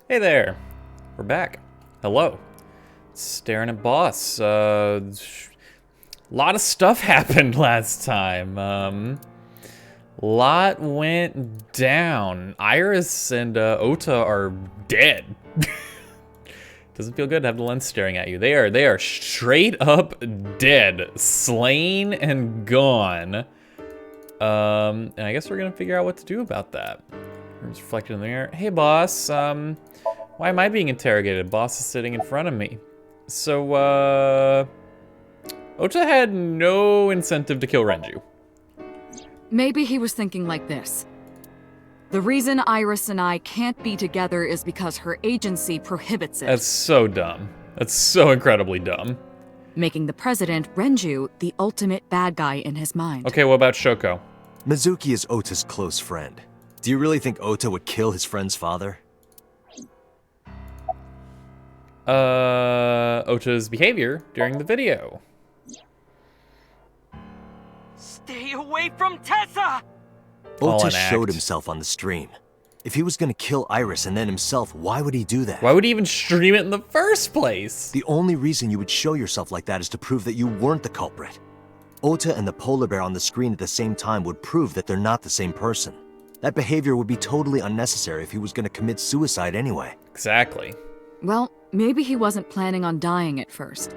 Hey there, we're back. Hello. Staring at boss. Lot of stuff happened last time. Lot went down. Iris and Ota are dead. Doesn't feel good to have the lens staring at you. They are straight up dead, slain and gone. And I guess we're gonna figure out what to do about that. It's reflected in the mirror. Hey boss, why am I being interrogated? Boss is sitting in front of me. So, Ota had no incentive to kill Renju. Maybe he was thinking like this. The reason Iris and I can't be together is because her agency prohibits it. That's so dumb. That's so incredibly dumb. Making the president, Renju, the ultimate bad guy in his mind. Okay, what about Shoko? Mizuki is Ota's close friend. Do you really think Ota would kill his friend's father? Ota's behavior during the video. Stay away from Tessa! Ota showed himself on the stream. If he was gonna kill Iris and then himself, why would he do that? Why would he even stream it in the first place? The only reason you would show yourself like that is to prove that you weren't the culprit. Ota and the polar bear on the screen at the same time would prove that they're not the same person. That behavior would be totally unnecessary if he was gonna commit suicide anyway. Exactly. Well, maybe he wasn't planning on dying at first.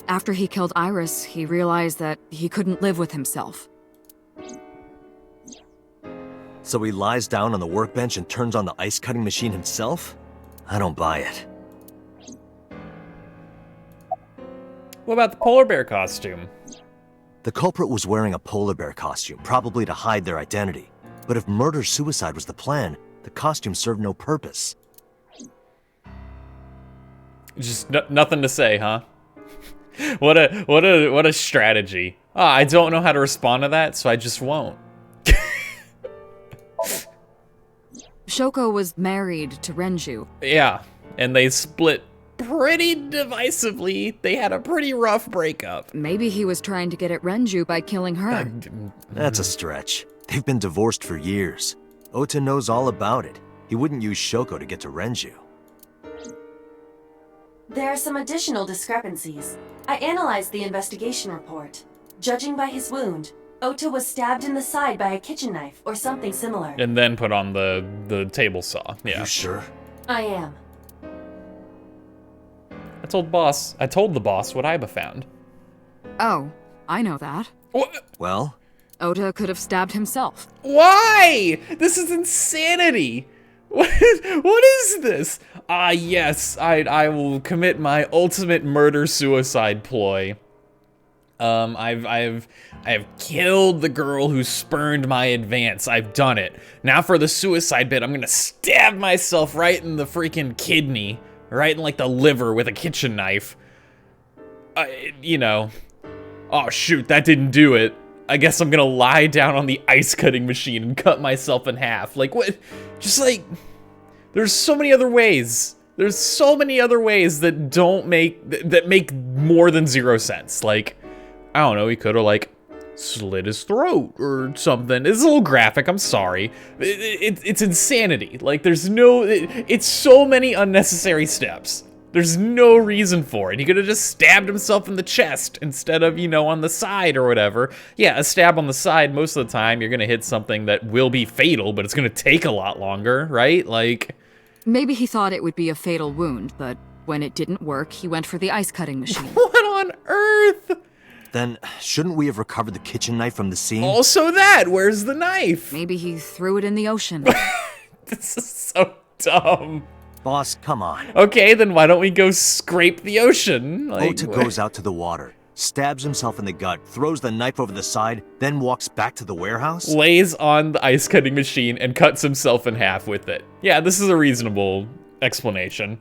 After he killed Iris, he realized that he couldn't live with himself. So he lies down on the workbench and turns on the ice-cutting machine himself? I don't buy it. What about the polar bear costume? The culprit was wearing a polar bear costume, probably to hide their identity. But if murder-suicide was the plan, the costume served no purpose. Just nothing to say, huh? What a strategy. I don't know how to respond to that, so I just won't. Shoko was married to Renju. Yeah, and they split pretty divisively. They had a pretty rough breakup. Maybe he was trying to get at Renju by killing her. That's a stretch. They've been divorced for years. Ota knows all about it. He wouldn't use Shoko to get to Renju. There are some additional discrepancies. I analyzed the investigation report. Judging by his wound, Ota was stabbed in the side by a kitchen knife or something similar. And then put on the table saw. Yeah. You sure? I am. I told the boss what Iba found. Oh, I know that. What? Well? Ota could have stabbed himself. Why? This is insanity. What is this? Yes, I will commit my ultimate murder-suicide ploy. I've killed the girl who spurned my advance. I've done it. Now for the suicide bit, I'm gonna stab myself right in the freaking kidney, right in like the liver with a kitchen knife. You know. Oh shoot, that didn't do it. I guess I'm gonna lie down on the ice cutting machine and cut myself in half. Like what? Just like, there's so many other ways. There's so many other ways that that make more than 0 sense. Like, I don't know, he could have like slit his throat or something. It's a little graphic, I'm sorry. It's insanity. Like it's so many unnecessary steps. There's no reason for it. He could have just stabbed himself in the chest instead of, you know, on the side or whatever. Yeah, a stab on the side, most of the time, you're gonna hit something that will be fatal, but it's gonna take a lot longer, right? Like... Maybe he thought it would be a fatal wound, but when it didn't work, he went for the ice-cutting machine. What on earth? Then, shouldn't we have recovered the kitchen knife from the scene? Also that! Where's the knife? Maybe he threw it in the ocean. This is so dumb. Boss, come on. Okay, then why don't we go scrape the ocean? Like, Ota goes out to the water, stabs himself in the gut, throws the knife over the side, then walks back to the warehouse? Lays on the ice cutting machine and cuts himself in half with it. Yeah, this is a reasonable explanation.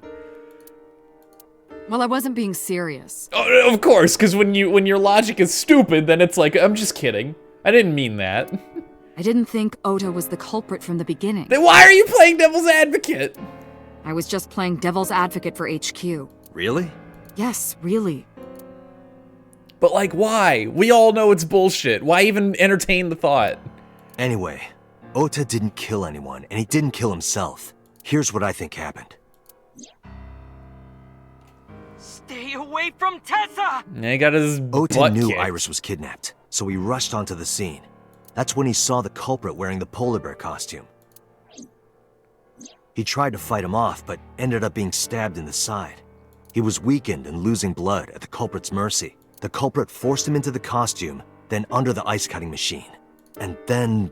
Well, I wasn't being serious. Oh, of course, because when your logic is stupid, then it's like, I'm just kidding. I didn't mean that. I didn't think Ota was the culprit from the beginning. Then why are you playing devil's advocate? I was just playing devil's advocate for HQ. Really? Yes, really. But like, why? We all know it's bullshit. Why even entertain the thought? Anyway, Ota didn't kill anyone, and he didn't kill himself. Here's what I think happened. away from Tessa! Yeah, he got his Ota butt knew kicked. Iris was kidnapped, so he rushed onto the scene. That's when he saw the culprit wearing the polar bear costume. He tried to fight him off, but ended up being stabbed in the side. He was weakened and losing blood at the culprit's mercy. The culprit forced him into the costume, then under the ice cutting machine. And then...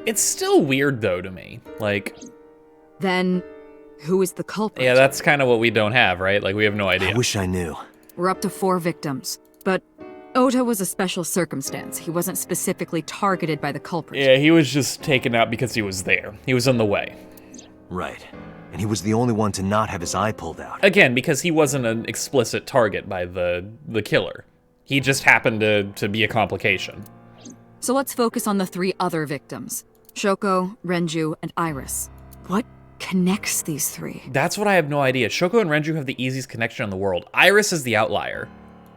It's still weird, though, to me. Like, Then, who is the culprit? yeah, that's kind of what we don't have, right? Like, we have no idea. I wish I knew. We're up to 4 victims, but Ota was a special circumstance. He wasn't specifically targeted by the culprit. Yeah, he was just taken out because he was there. He was in the way. Right. And he was the only one to not have his eye pulled out. Again, because he wasn't an explicit target by the killer. He just happened to be a complication. So let's focus on the 3 other victims. Shoko, Renju, and Iris. What connects these 3? That's what I have no idea. Shoko and Renju have the easiest connection in the world. Iris is the outlier.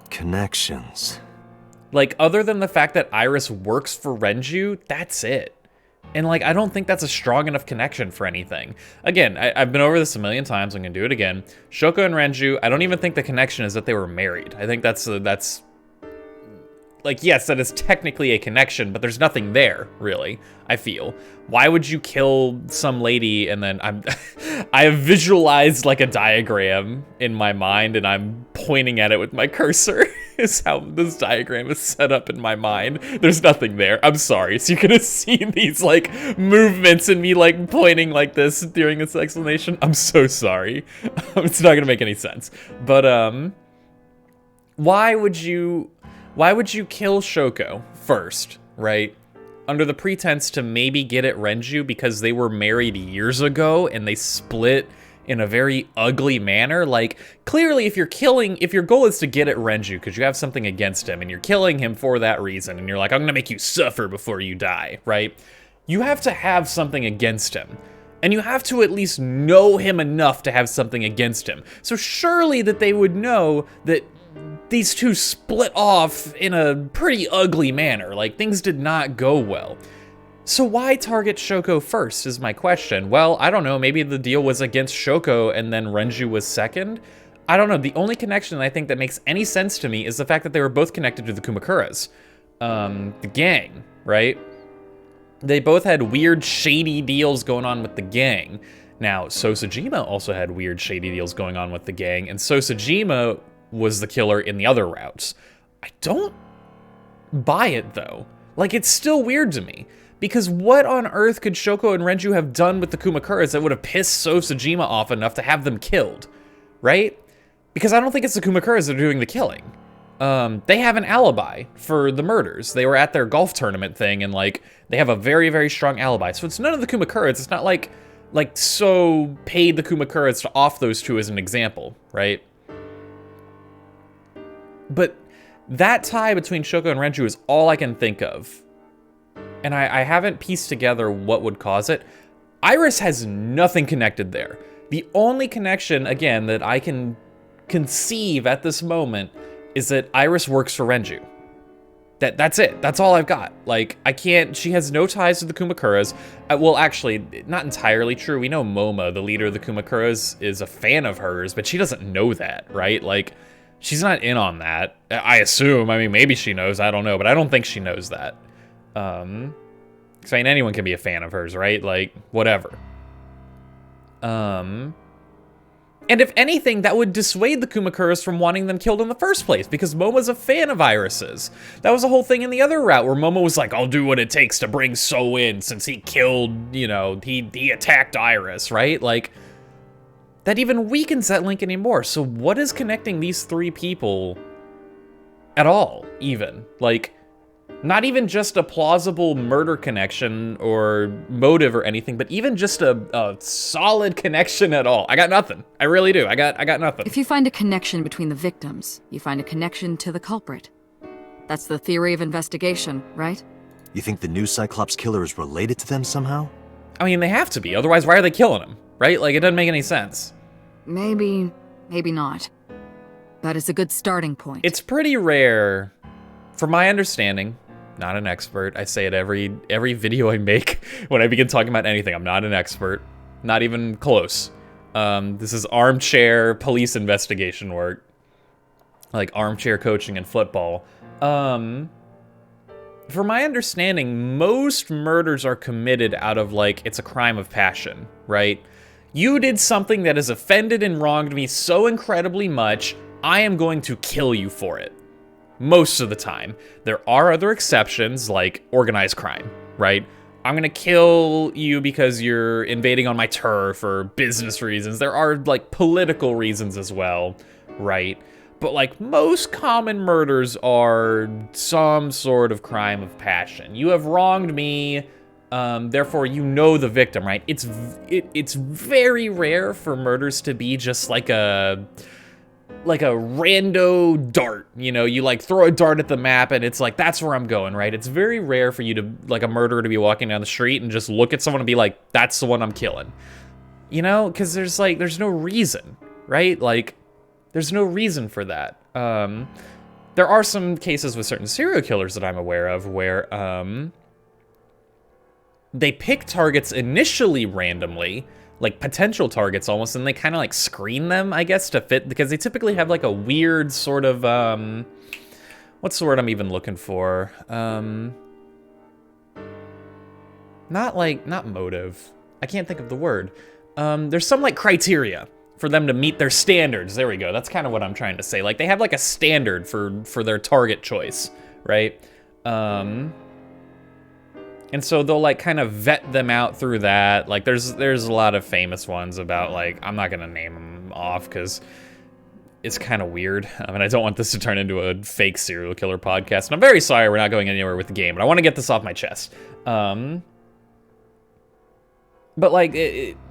Connections. Like, other than the fact that Iris works for Renju, that's it. And, like, I don't think that's a strong enough connection for anything. Again, I've been over this a million times. I'm gonna do it again. Shoko and Renju, I don't even think the connection is that they were married. I think that's like, yes, that is technically a connection, but there's nothing there, really, I feel. Why would you kill some lady and then I have visualized, like, a diagram in my mind, and I'm pointing at it with my cursor, is how this diagram is set up in my mind. There's nothing there. I'm sorry. So you're gonna see these, like, movements and me, like, pointing like this during this explanation. I'm so sorry. It's not gonna make any sense. But, why would you kill Shoko first, right? Under the pretense to maybe get at Renju because they were married years ago and they split in a very ugly manner. Like, clearly if your goal is to get at Renju because you have something against him and you're killing him for that reason and you're like, I'm gonna make you suffer before you die, right? You have to have something against him. And you have to at least know him enough to have something against him. So surely that they would know that these two split off in a pretty ugly manner. Like, things did not go well. So why target Shoko first is my question. Well, I don't know, maybe the deal was against Shoko and then Renju was second? I don't know, the only connection I think that makes any sense to me is the fact that they were both connected to the Kumakuras. The gang, right? They both had weird, shady deals going on with the gang. Now, Sosajima also had weird, shady deals going on with the gang, and Sosajima was the killer in the other routes. I don't buy it, though. Like, it's still weird to me. Because what on earth could Shoko and Renju have done with the Kumakuras that would have pissed Sosajima off enough to have them killed? Right? Because I don't think it's the Kumakuras that are doing the killing. They have an alibi for the murders. They were at their golf tournament thing, and, like, they have a very, very strong alibi. So it's none of the Kumakuras. It's not like So paid the Kumakuras to off those two as an example, right? But that tie between Shoko and Renju is all I can think of. And I haven't pieced together what would cause it. Iris has nothing connected there. The only connection, again, that I can conceive at this moment is that Iris works for Renju. That's it. That's all I've got. Like, she has no ties to the Kumakuras. Well, actually, not entirely true. We know Moma, the leader of the Kumakuras, is a fan of hers, but she doesn't know that, right? Like, she's not in on that, I assume. I mean, maybe she knows, I don't know, but I don't think she knows that. I mean, anyone can be a fan of hers, right? Like, whatever. And if anything, that would dissuade the Kumakuras from wanting them killed in the first place, because Momo's a fan of Iris's. That was the whole thing in the other route, where Momo was like, I'll do what it takes to bring So in, since he killed, you know, he attacked Iris, right? Like, that even weakens that link anymore. So what is connecting these 3 people at all, even? Like, not even just a plausible murder connection or motive or anything, but even just a solid connection at all. I got nothing. I really do. I got nothing. If you find a connection between the victims, you find a connection to the culprit. That's the theory of investigation, right? You think the new Cyclops killer is related to them somehow? I mean, they have to be. Otherwise, why are they killing him? Right? Like, it doesn't make any sense. Maybe not. But it's a good starting point. It's pretty rare, from my understanding, not an expert. I say it every video I make when I begin talking about anything. I'm not an expert. Not even close. This is armchair police investigation work. Like armchair coaching in football. From my understanding, most murders are committed out of, like, it's a crime of passion, right? You did something that has offended and wronged me so incredibly much, I am going to kill you for it. Most of the time. There are other exceptions, like organized crime, right? I'm gonna kill you because you're invading on my turf or business reasons. There are, like, political reasons as well, right? But, like, most common murders are some sort of crime of passion. You have wronged me, therefore you know the victim, right? It's very rare for murders to be just like a rando dart, you know? You, like, throw a dart at the map and it's like, that's where I'm going, right? It's very rare for you to, like, a murderer to be walking down the street and just look at someone and be like, that's the one I'm killing. You know? Because there's no reason, right? Like, there's no reason for that. There are some cases with certain serial killers that I'm aware of where they pick targets initially randomly, like potential targets almost, and they kind of like screen them, I guess, to fit, because they typically have like a weird sort of, what's the word I'm even looking for? Not motive. I can't think of the word. There's some like criteria for them to meet their standards. There we go. That's kind of what I'm trying to say. Like, they have like a standard for their target choice, right? And so they'll like kind of vet them out through that. Like, there's a lot of famous ones about, like, I'm not gonna name them off because it's kind of weird. I mean, I don't want this to turn into a fake serial killer podcast. And I'm very sorry we're not going anywhere with the game, but I want to get this off my chest. But like,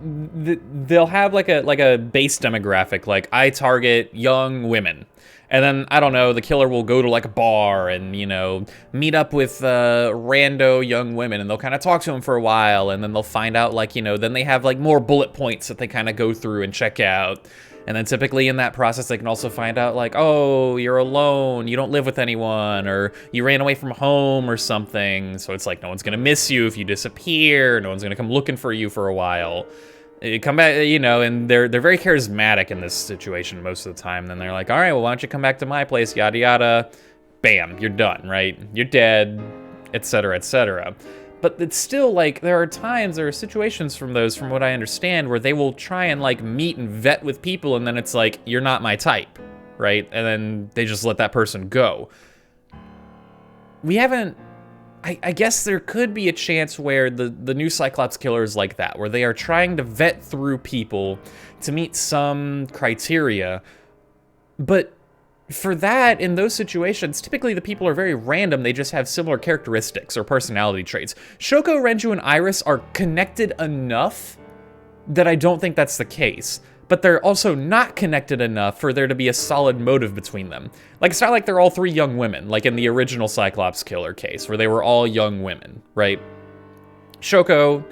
they'll have like a base demographic, like, I target young women. And then, I don't know, the killer will go to like a bar and, you know, meet up with rando young women, and they'll kind of talk to them for a while, and then they'll find out, like, you know, then they have like more bullet points that they kind of go through and check out. And then typically in that process, they can also find out, like, oh, you're alone, you don't live with anyone, or you ran away from home or something. So it's like, no one's gonna miss you if you disappear, no one's gonna come looking for you for a while. You come back, you know, and they're very charismatic in this situation most of the time. Then they're like, all right, well, why don't you come back to my place, yada yada. Bam, you're done, right? You're dead, etc., etc. But it's still, like, there are situations from what I understand, where they will try and, like, meet and vet with people, and then it's like, you're not my type, right? And then they just let that person go. We haven't... I guess there could be a chance where the new Cyclops killer is like that, where they are trying to vet through people to meet some criteria, but for that, in those situations, typically the people are very random. They just have similar characteristics or personality traits. Shoko, Renju, and Iris are connected enough that I don't think that's the case. But they're also not connected enough for there to be a solid motive between them. Like, it's not like they're all three young women, like in the original Cyclops killer case, where they were all young women, right? Shoko,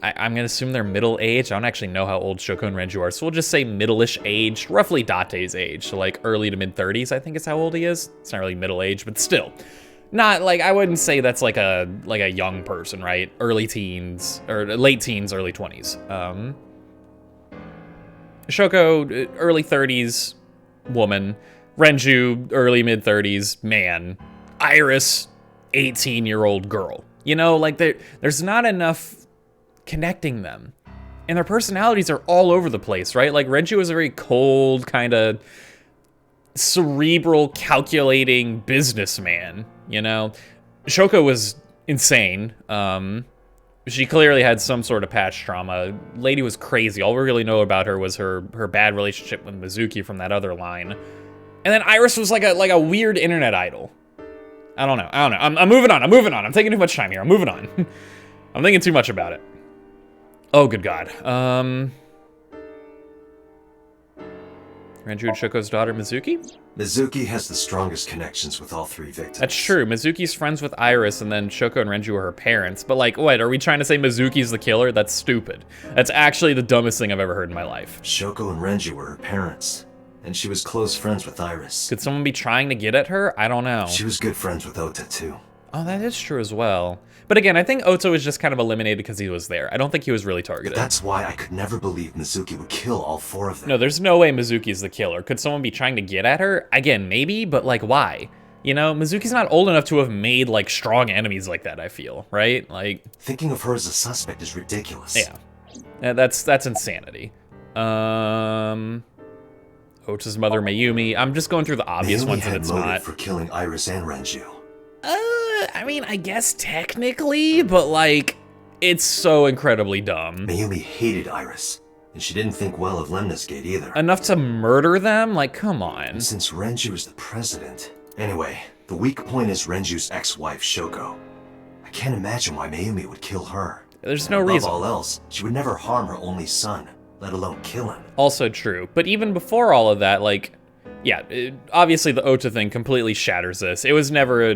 I'm gonna assume they're middle-aged. I don't actually know how old Shoko and Renju are, so we'll just say middle-ish age, roughly Date's age, so like early to mid-30s, I think is how old he is. It's not really middle-aged, but still. Not, like, I wouldn't say that's like a young person, right? Early teens, or late teens, early 20s. Shoko, early 30s, woman. Renju, early mid-30s, man. Iris, 18-year-old girl. You know, like, there's not enough connecting them. And their personalities are all over the place, right? Like, Renju is a very cold, kind of cerebral, calculating businessman, you know? Shoko was insane. She clearly had some sort of past trauma. Lady was crazy. All we really know about her was her bad relationship with Mizuki from that other line. And then Iris was like a weird internet idol. I don't know. I'm moving on. I'm taking too much time here. I'm moving on. I'm thinking too much about it. Oh, good God. Renju and Shoko's daughter, Mizuki? Mizuki has the strongest connections with all three victims. That's true. Mizuki's friends with Iris, and then Shoko and Renju are her parents. But, like, what, are we trying to say Mizuki's the killer? That's stupid. That's actually the dumbest thing I've ever heard in my life. Shoko and Renju were her parents, and she was close friends with Iris. Could someone be trying to get at her? I don't know. She was good friends with Ota, too. Oh, that is true as well. But again, I think Ota was just kind of eliminated because he was there. I don't think he was really targeted. That's why I could never believe Mizuki would kill all 4 of them. No, there's no way Mizuki's the killer. Could someone be trying to get at her? Again, maybe, but like, why? You know, Mizuki's not old enough to have made, like, strong enemies like that, I feel, right? Like... Thinking of her as a suspect is ridiculous. Yeah. That's insanity. Ota's mother, Mayumi. I'm just going through the obvious ones and it's Mayumi had not. motive for killing Iris and Renju. I mean, I guess technically, but like, it's so incredibly dumb. Mayumi hated Iris, and she didn't think well of Lemnis Gate either. Enough to murder them? Like, come on. And since Renju is the president... Anyway, the weak point is Renju's ex-wife, Shoko. I can't imagine why Mayumi would kill her. There's no Above reason. all else, she would never harm her only son, let alone kill him. Also true. But even before all of that, like, yeah, obviously the Ota thing completely shatters this. It was never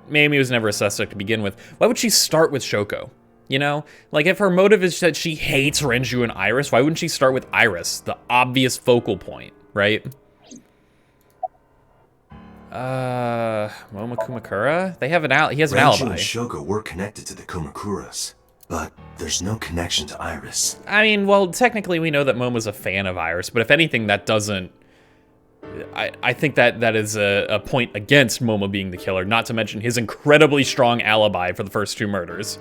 Mayumi was never a suspect to begin with. Why would she start with Shoko? You know? Like, if her motive is that she hates Renju and Iris, why wouldn't she start with Iris, the obvious focal point, right? Momo Kumakura? He has an Renju alibi. and Shoko were connected to the Kumakuras, but there's no connection to Iris. I mean, well, technically we know that Momo's a fan of Iris, but if anything, that doesn't... I think that is a point against Momo being the killer, not to mention his incredibly strong alibi for the first 2 murders.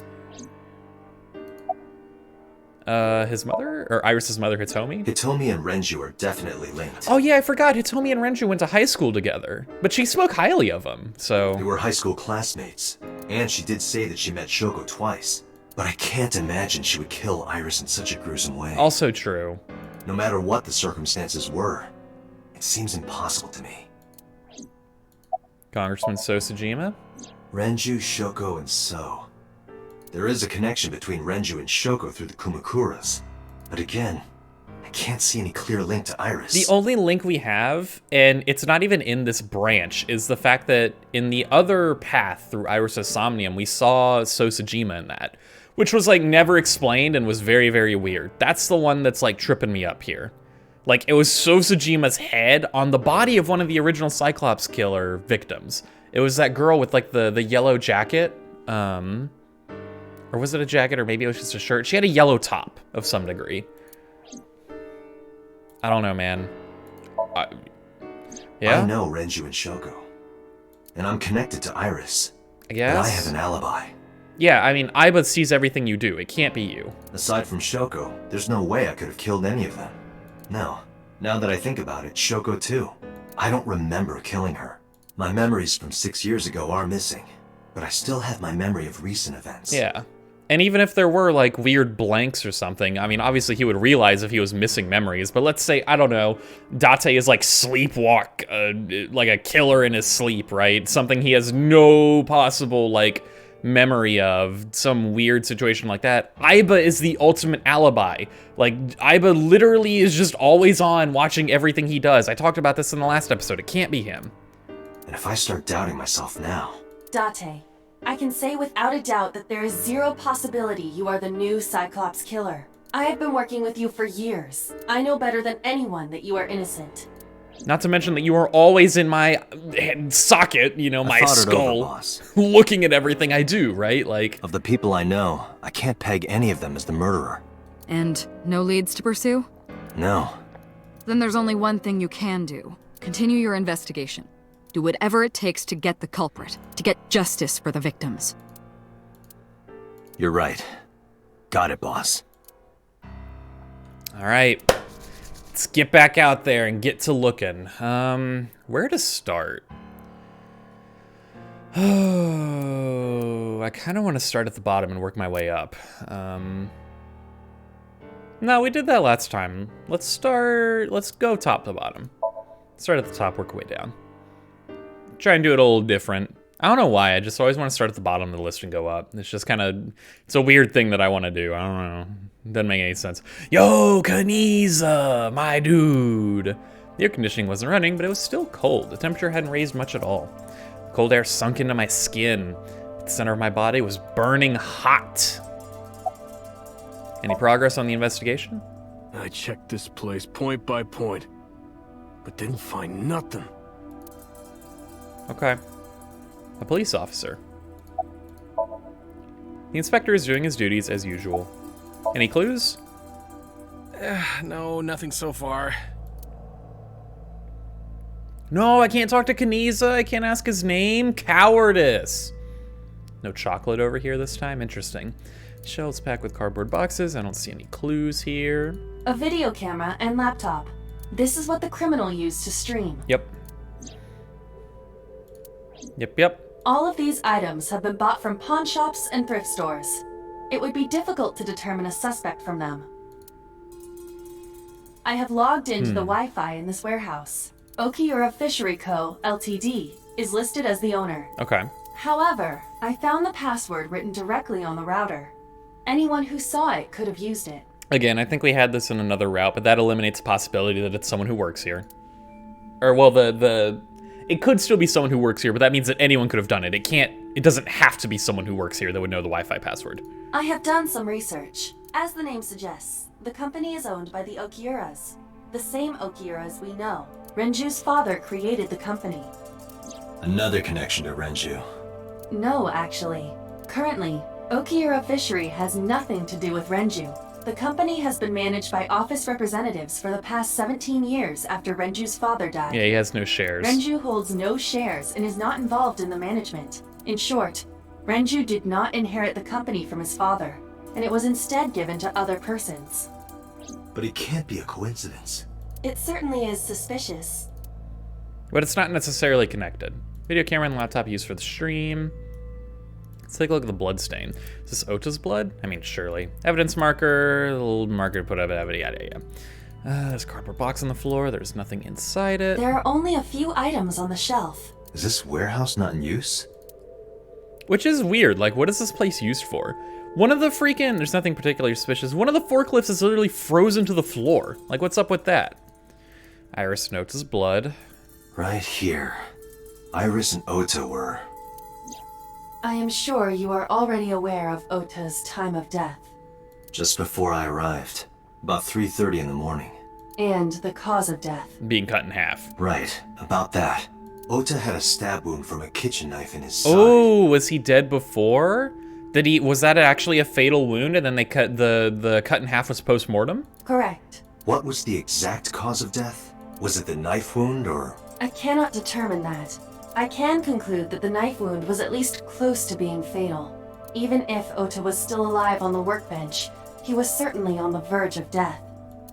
His mother? Or Iris' mother, Hitomi? Hitomi and Renju are definitely linked. Oh yeah, I forgot. Hitomi and Renju went to high school together. But she spoke highly of him, so... They were high school classmates, and she did say that she met Shoko twice. But I can't imagine she would kill Iris in such a gruesome way. Also true. No matter what the circumstances were, it seems impossible to me. Congressman Sosajima? Renju, Shoko, and So. There is a connection between Renju and Shoko through the Kumakuras. But again, I can't see any clear link to Iris. The only link we have, and it's not even in this branch, is the fact that in the other path through Iris' Somnium, we saw Sosajima in that. Which was, like, never explained and was very, very weird. That's the one that's, like, tripping me up here. Like, it was Sosajima's head on the body of one of the original Cyclops killer victims. It was that girl with, like, the yellow jacket. Or was it a jacket, or maybe it was just a shirt? She had a yellow top of some degree. I don't know, man. Yeah? I know Renju and Shoko. And I'm connected to Iris. I guess? But I have an alibi. Yeah, I mean, Aiba sees everything you do. It can't be you. Aside from Shoko, there's no way I could have killed any of them. No. Now that I think about it, Shoko too. I don't remember killing her. My memories from 6 years ago are missing. But I still have my memory of recent events. Yeah. And even if there were, like, weird blanks or something, I mean, obviously he would realize if he was missing memories, but let's say, I don't know, Date is, like, sleepwalk, like a killer in his sleep, right? Something he has no possible, like, memory of, some weird situation like that. Aiba is the ultimate alibi. Like, Aiba literally is just always on watching everything he does. I talked about this in the last episode. It can't be him. And if I start doubting myself now... Date, I can say without a doubt that there is zero possibility you are the new Cyclops killer. I have been working with you for years. I know better than anyone that you are innocent. Not to mention that you are always in my socket, you know, my skull, looking at everything I do, right? Like, of the people I know, I can't peg any of them as the murderer. And no leads to pursue? No. Then there's only one thing you can do. Continue your investigation. Do whatever it takes to get the culprit, to get justice for the victims. You're right. Got it, boss. All right. Let's get back out there and get to looking. Where to start? Oh, I kind of want to start at the bottom and work my way up. No, we did that last time. Let's go top to bottom. Start at the top, work our way down. Try and do it a little different. I don't know why, I just always want to start at the bottom of the list and go up. It's just kind of, it's a weird thing that I want to do. I don't know. Doesn't make any sense. Yo, Kaniza, my dude. The air conditioning wasn't running, but it was still cold. The temperature hadn't raised much at all. The cold air sunk into my skin. The center of my body was burning hot. Any progress on the investigation? I checked this place point by point, but didn't find nothing. Okay. A police officer. The inspector is doing his duties as usual. Any clues? No, nothing so far. No, I can't talk to Kaniza. I can't ask his name. Cowardice. No chocolate over here this time. Interesting. Shelves packed with cardboard boxes. I don't see any clues here. A video camera and laptop. This is what the criminal used to stream. Yep. Yep. All of these items have been bought from pawn shops and thrift stores. It would be difficult to determine a suspect from them. I have logged into the Wi-Fi in this warehouse. Okiura Fishery Co., Ltd. is listed as the owner. Okay. However, I found the password written directly on the router. Anyone who saw it could have used it. Again, I think we had this in another route, but that eliminates the possibility that it's someone who works here. Or, well, it could still be someone who works here, but that means that anyone could have done it. It doesn't have to be someone who works here that would know the Wi-Fi password. I have done some research. As the name suggests, the company is owned by the Okiuras. The same Okiuras we know. Renju's father created the company. Another connection to Renju. No, actually. Currently, Okiura Fishery has nothing to do with Renju. The company has been managed by office representatives for the past 17 years after Renju's father died. Yeah, he has no shares. Renju holds no shares and is not involved in the management. In short, Renju did not inherit the company from his father, and it was instead given to other persons. But it can't be a coincidence. It certainly is suspicious. But it's not necessarily connected. Video camera and laptop used for the stream. Let's take a look at the blood stain. Is this Ota's blood? I mean, surely. Evidence marker, the little marker to put up, yada. There's a cardboard box on the floor. There's nothing inside it. There are only a few items on the shelf. Is this warehouse not in use? Which is weird. Like, what is this place used for? One of the freaking, there's nothing particularly suspicious. One of the forklifts is literally frozen to the floor. Like, what's up with that? Iris and Ota's blood. Right here. Iris and Ota were... I am sure you are already aware of Ota's time of death. Just before I arrived. About 3:30 in the morning. And the cause of death. Being cut in half. Right, about that. Ota had a stab wound from a kitchen knife in his side. Oh, was he dead before? Was that actually a fatal wound and then they cut the cut in half was post-mortem? Correct. What was the exact cause of death? Was it the knife wound or... I cannot determine that. I can conclude that the knife wound was at least close to being fatal. Even if Ota was still alive on the workbench, he was certainly on the verge of death.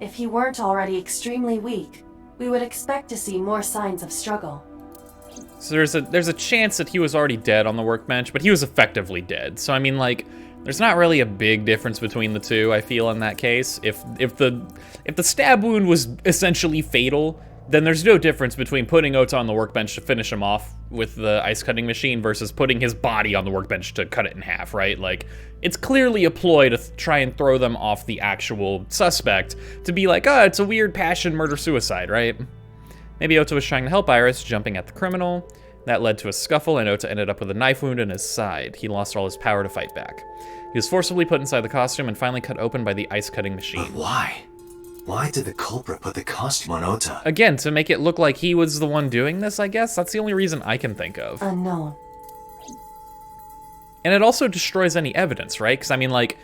If he weren't already extremely weak, we would expect to see more signs of struggle. So there's a chance that he was already dead on the workbench, but he was effectively dead. So I mean, like, there's not really a big difference between the two, I feel, in that case. If the stab wound was essentially fatal, then there's no difference between putting Ota on the workbench to finish him off with the ice cutting machine versus putting his body on the workbench to cut it in half, right? Like, it's clearly a ploy to try and throw them off the actual suspect to be like, oh, it's a weird passion murder-suicide, right? Maybe Ota was trying to help Iris, jumping at the criminal. That led to a scuffle, and Ota ended up with a knife wound in his side. He lost all his power to fight back. He was forcibly put inside the costume and finally cut open by the ice cutting machine. But why? Why did the culprit put the costume on Ota? Again, to make it look like he was the one doing this, I guess? That's the only reason I can think of. Unknown. And it also destroys any evidence, right? Because, I mean, like,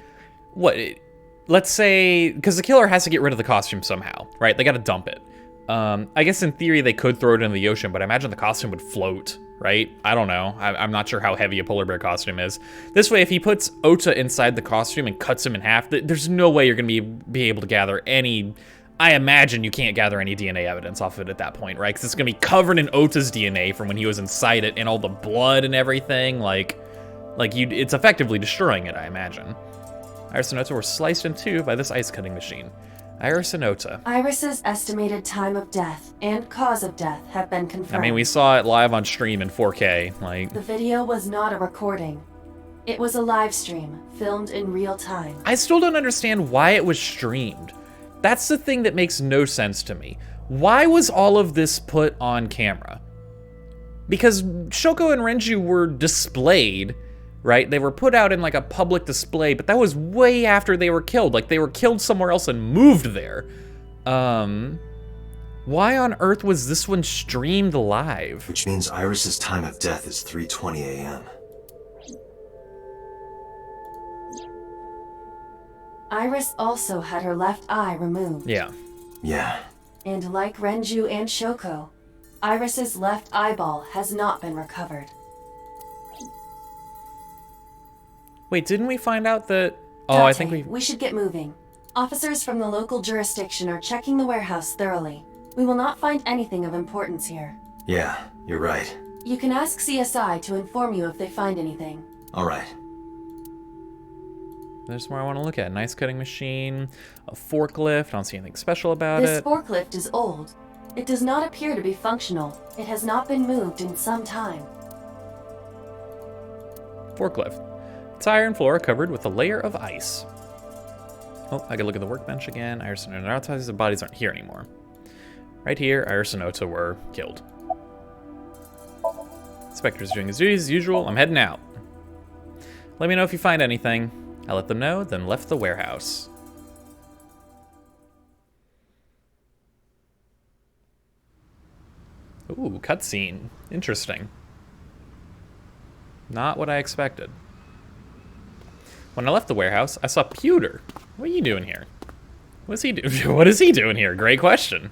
let's say, because the killer has to get rid of the costume somehow, right? They gotta dump it. I guess in theory they could throw it into the ocean, but I imagine the costume would float, right? I don't know. I'm not sure how heavy a polar bear costume is. This way, if he puts Ota inside the costume and cuts him in half, there's no way you're gonna be able to gather any... I imagine you can't gather any DNA evidence off of it at that point, right? Because it's gonna be covered in Ota's DNA from when he was inside it and all the blood and everything. It's effectively destroying it, I imagine. Iris and Ota were sliced in two by this ice cutting machine. Iris and Ota. Iris's estimated time of death and cause of death have been confirmed. I mean, we saw it live on stream in 4K, like... The video was not a recording. It was a live stream, filmed in real time. I still don't understand why it was streamed. That's the thing that makes no sense to me. Why was all of this put on camera? Because Shoko and Renju were displayed, right? They were put out in like a public display, but that was way after they were killed. Like, they were killed somewhere else and moved there. Why on earth was this one streamed live? Which means Iris's time of death is 3:20 a.m. Iris also had her left eye removed. Yeah. Yeah. And like Renju and Shoko, Iris's left eyeball has not been recovered. Wait, didn't we find out that... Oh, I think Date, we should get moving. Officers from the local jurisdiction are checking the warehouse thoroughly. We will not find anything of importance here. Yeah, you're right. You can ask CSI to inform you if they find anything. All right. There's more I want to look at. Nice cutting machine, a forklift. I don't see anything special about This it. forklift is old. It does not appear to be functional. It has not been moved in some time. Forklift. Tire and floor are covered with a layer of ice. Oh, I can look at the workbench again. Iris and Ota's bodies aren't here anymore. Right here, Iris and Ota were killed. Inspector's doing his duties as usual. I'm heading out. Let me know if you find anything. I let them know, then left the warehouse. Ooh, cutscene. Interesting. Not what I expected. When I left the warehouse, I saw Pewter. What are you doing here? What's he doing? What is he doing here? Great question.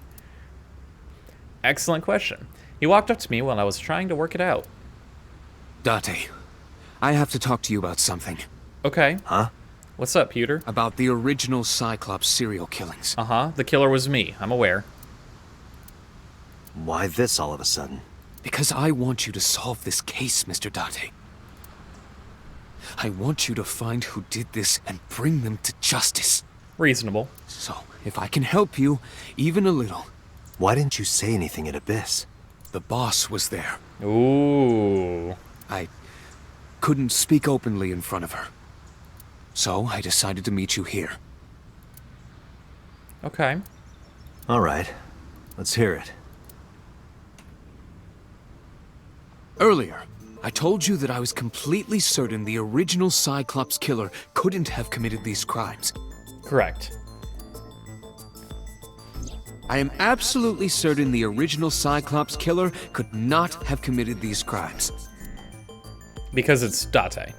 Excellent question. He walked up to me while I was trying to work it out. Date, I have to talk to you about something. Okay. Huh? What's up, Pewter? About the original Cyclops serial killings. Uh-huh. The killer was me. I'm aware. Why this all of a sudden? Because I want you to solve this case, Mr. Date. I want you to find who did this and bring them to justice. Reasonable. So, if I can help you, even a little. Why didn't you say anything at Abyss? The boss was there. Ooh. I couldn't speak openly in front of her. So, I decided to meet you here. Okay. All right. Let's hear it. Earlier, I told you that I was completely certain the original Cyclops killer couldn't have committed these crimes. Correct. I am absolutely certain the original Cyclops killer could not have committed these crimes. Because it's Date.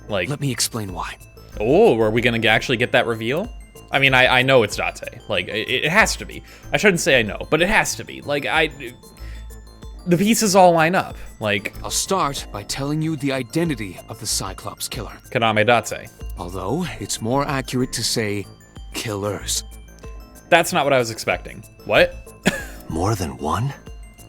Like, Let me explain why. oh, are we gonna actually get that reveal? I mean, I know it's Date. Like, it has to be. I shouldn't say I know, but it has to be. Like, the pieces all line up. Like, I'll start by telling you the identity of the Cyclops killer. Kaname Date. Although, it's more accurate to say, killers. That's not what I was expecting. What? More than one?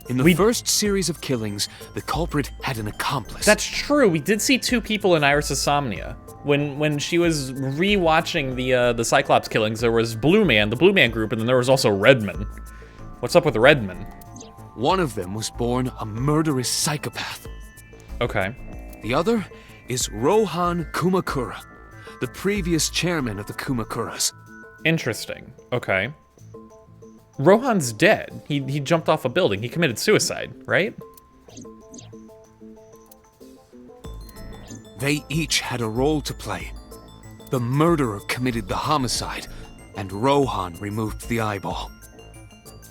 In the first series of killings, the culprit had an accomplice. That's true. We did see two people in Iris' Somnia. When she was re-watching the Cyclops killings, there was Blue Man, the Blue Man group, and then there was also Redman. What's up with Redman? One of them was born a murderous psychopath. Okay. The other is Rohan Kumakura, the previous chairman of the Kumakuras. Interesting. Okay. Rohan's dead. He jumped off a building. He committed suicide, right? They each had a role to play. The murderer committed the homicide, and Rohan removed the eyeball.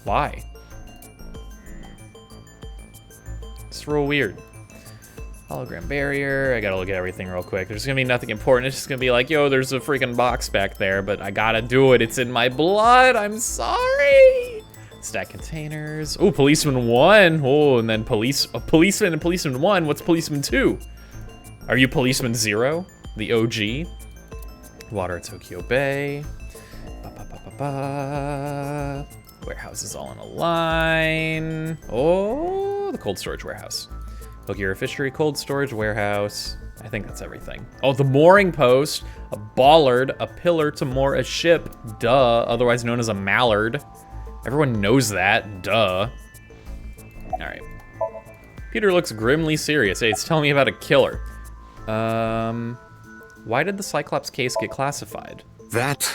Why? It's real weird. Hologram barrier. I gotta look at everything real quick. There's gonna be nothing important. It's just gonna be like, yo, there's a freaking box back there, but I gotta do it. It's in my blood. I'm sorry. Stack containers. Oh, policeman 1. Oh, and then a policeman and policeman 1. What's policeman 2? Are you policeman 0? The OG? Water at Tokyo Bay. Warehouses all in a line. Oh, the cold storage warehouse. Bulkier Fishery Cold Storage Warehouse. I think that's everything. Oh, the mooring post, a bollard, a pillar to moor a ship, duh, otherwise known as a mallard. Everyone knows that, duh. All right. Peter looks grimly serious. Hey, it's telling me about a killer. Why did the Cyclops case get classified? That,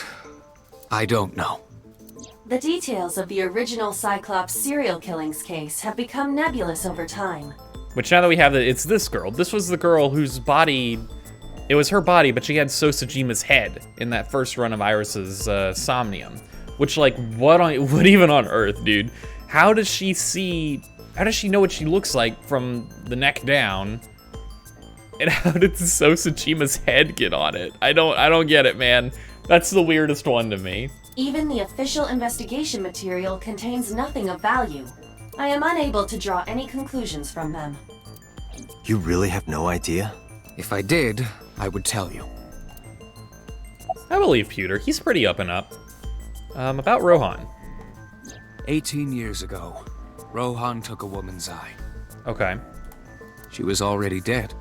I don't know. The details of the original Cyclops serial killings case have become nebulous over time. Which now that we have it, it's this girl. This was the girl whose body, it was her body, but she had Sosajima's head in that first run of Iris's Somnium. Which, like, what even on earth, dude? How does she know what she looks like from the neck down? And how did Sosajima's head get on it? I don't get it, man. That's the weirdest one to me. Even the official investigation material contains nothing of value. I am unable to draw any conclusions from them. You really have no idea? If I did, I would tell you. I believe Pewter. He's pretty up and up. About Rohan. 18 years ago, Rohan took a woman's eye. Okay. She was already dead.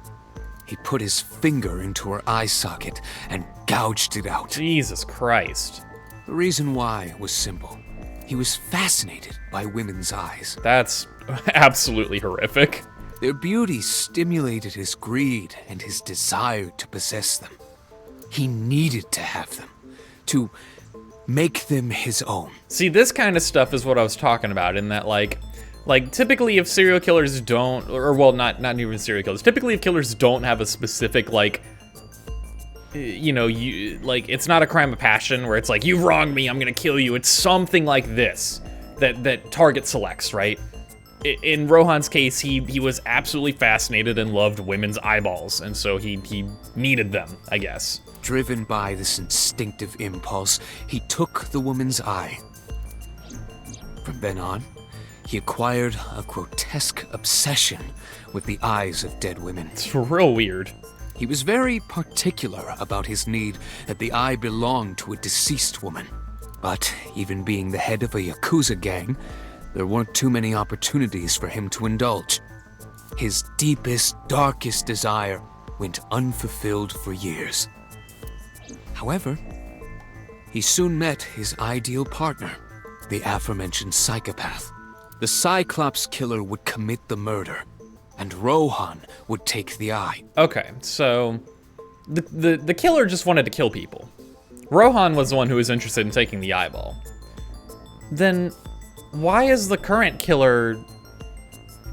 He put his finger into her eye socket and gouged it out. Jesus Christ. The reason why was simple. He was fascinated by women's eyes. That's absolutely horrific. Their beauty stimulated his greed and his desire to possess them. He needed to have them, to make them his own. See, this kind of stuff is what I was talking about, in that, like typically if serial killers don't, or well, not even serial killers, typically if killers don't have a specific, like, you know, it's not a crime of passion where it's like, you wronged me, I'm gonna kill you. It's something like this that Target selects, right? In Rohan's case, he was absolutely fascinated and loved women's eyeballs, and so he needed them, I guess. Driven by this instinctive impulse, he took the woman's eye. From then on, he acquired a grotesque obsession with the eyes of dead women. It's real weird. He was very particular about his need that the eye belonged to a deceased woman. But even being the head of a Yakuza gang, there weren't too many opportunities for him to indulge. His deepest, darkest desire went unfulfilled for years. However, he soon met his ideal partner, the aforementioned psychopath. The Cyclops killer would commit the murder, and Rohan would take the eye. Okay, so the killer just wanted to kill people. Rohan was the one who was interested in taking the eyeball. Then why is the current killer...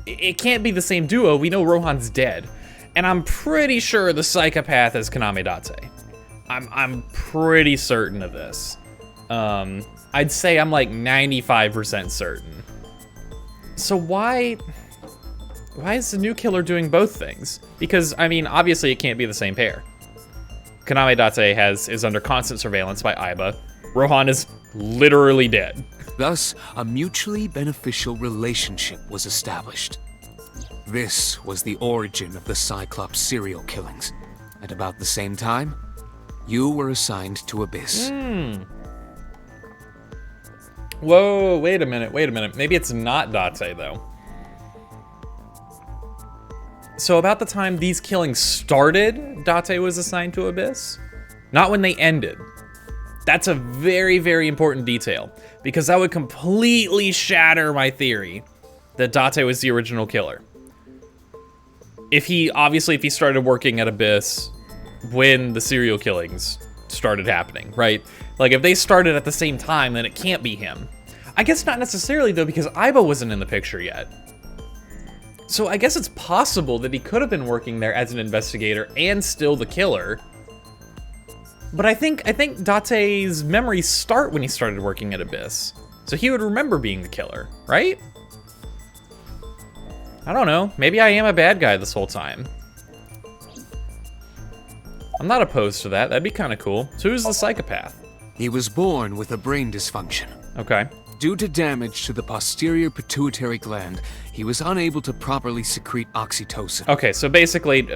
It can't be the same duo. We know Rohan's dead. And I'm pretty sure the psychopath is Kaname Date. I'm pretty certain of this. I'd say I'm like 95% certain. So why is the new killer doing both things? Because, I mean, obviously it can't be the same pair. Kaname Date is under constant surveillance by Aiba. Rohan is literally dead. Thus, a mutually beneficial relationship was established. This was the origin of the Cyclops serial killings. At about the same time, you were assigned to Abyss. Whoa, wait a minute. Maybe it's not Date, though. So about the time these killings started, Date was assigned to Abyss? Not when they ended. That's a very, very important detail, because that would completely shatter my theory that Date was the original killer. If he started working at Abyss when the serial killings started happening, right? Like, if they started at the same time, then it can't be him. I guess not necessarily, though, because Aiba wasn't in the picture yet. So I guess it's possible that he could have been working there as an investigator and still the killer. But I think Date's memories start when he started working at Abyss. So he would remember being the killer, right? I don't know. Maybe I am a bad guy this whole time. I'm not opposed to that. That'd be kind of cool. So who's the psychopath? He was born with a brain dysfunction. Okay. Due to damage to the posterior pituitary gland, he was unable to properly secrete oxytocin. Okay, so basically,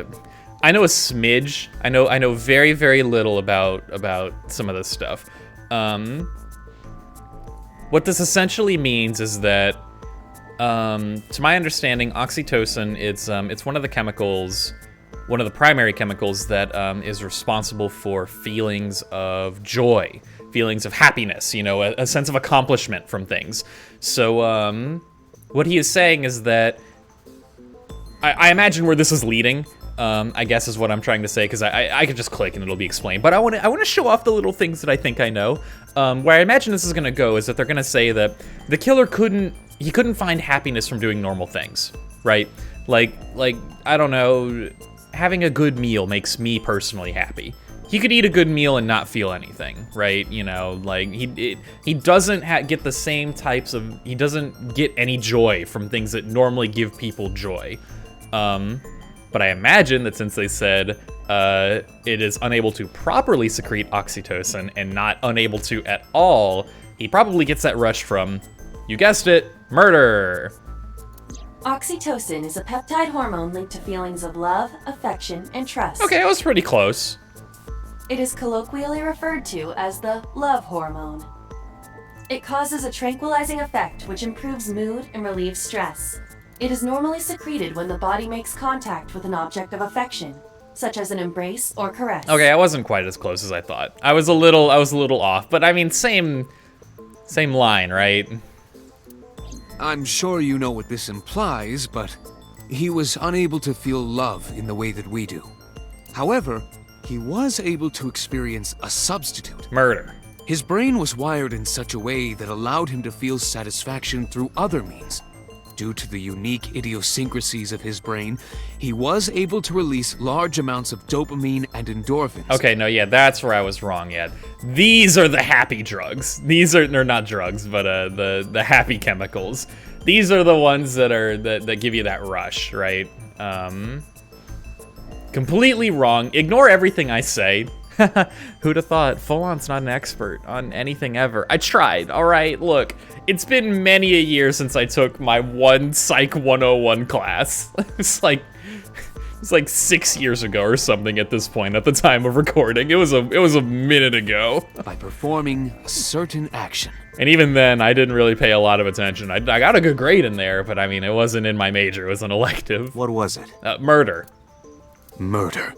I know a smidge. I know very, very little about some of this stuff. What this essentially means is that, to my understanding, oxytocin, it's one of the chemicals, one of the primary chemicals that is responsible for feelings of joy, feelings of happiness, you know, a sense of accomplishment from things. So what he is saying is that, I imagine where this is leading, I guess is what I'm trying to say, because I could just click and it'll be explained. But I want to show off the little things that I think I know. Where I imagine this is going to go is that they're going to say that the killer couldn't find happiness from doing normal things, right? Like I don't know, having a good meal makes me personally happy. He could eat a good meal and not feel anything, right? You know, like he doesn't get the same types of, he doesn't get any joy from things that normally give people joy. But I imagine that since they said it is unable to properly secrete oxytocin and not unable to at all, he probably gets that rush from, you guessed it, murder. Oxytocin is a peptide hormone linked to feelings of love, affection, and trust. Okay, I was pretty close. It is colloquially referred to as the love hormone. It causes a tranquilizing effect which improves mood and relieves stress. It is normally secreted when the body makes contact with an object of affection, such as an embrace or caress. Okay, I wasn't quite as close as I thought. I was a little off, but I mean, same line, right? I'm sure you know what this implies, but he was unable to feel love in the way that we do. However, he was able to experience a substitute. Murder. His brain was wired in such a way that allowed him to feel satisfaction through other means. Due to the unique idiosyncrasies of his brain, he was able to release large amounts of dopamine and endorphins. Okay, no, yeah, that's where I was wrong, yeah. These are the happy drugs. These are not drugs, but the happy chemicals. These are the ones that give you that rush, right? Completely wrong. Ignore everything I say. Who'd have thought? Folon's not an expert on anything ever. I tried, all right? Look, it's been many a year since I took my one Psych 101 class. It's like 6 years ago or something at this point, at the time of recording. It was a minute ago. By performing a certain action. And even then, I didn't really pay a lot of attention. I got a good grade in there, but I mean, it wasn't in my major. It was an elective. What was it? Murder. Murder.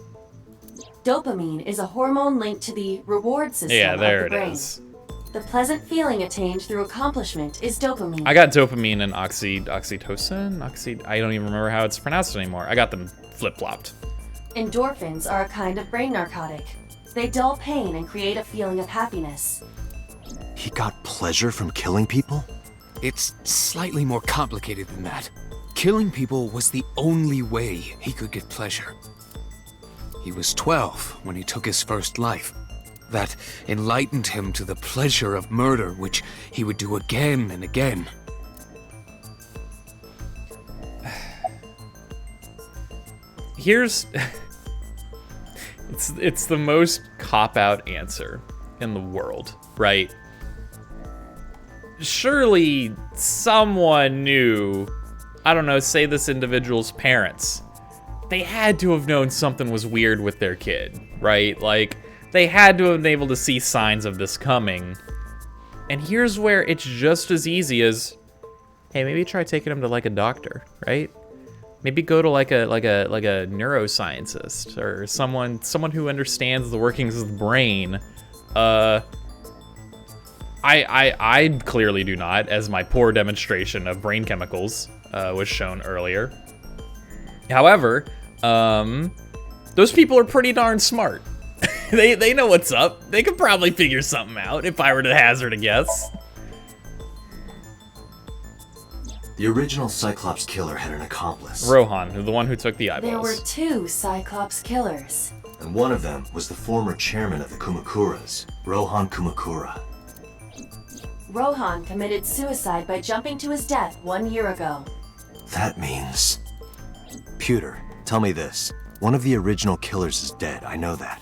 Dopamine is a hormone linked to the reward system Yeah, there of the it brain. is. The pleasant feeling attained through accomplishment is dopamine. I got dopamine and oxytocin? I don't even remember how it's pronounced anymore. I got them flip-flopped. Endorphins are a kind of brain narcotic. They dull pain and create a feeling of happiness. He got pleasure from killing people? It's slightly more complicated than that. Killing people was the only way he could get pleasure. He was 12 when he took his first life. That enlightened him to the pleasure of murder, which he would do again and again. Here's... It's the most cop-out answer in the world, right? Surely someone knew, I don't know, say this individual's parents. They had to have known something was weird with their kid, right? Like, they had to have been able to see signs of this coming. And here's where it's just as easy as, hey, maybe try taking him to like a doctor, right? Maybe go to like a neuroscientist or someone who understands the workings of the brain. I clearly do not, as my poor demonstration of brain chemicals was shown earlier. However, those people are pretty darn smart. They know what's up. They could probably figure something out if I were to hazard a guess. The original Cyclops killer had an accomplice. Rohan, the one who took the eyeballs. There were 2 Cyclops killers. And one of them was the former chairman of the Kumakuras, Rohan Kumakura. Rohan committed suicide by jumping to his death 1 year ago. That means... Pewter, tell me this. One of the original killers is dead, I know that.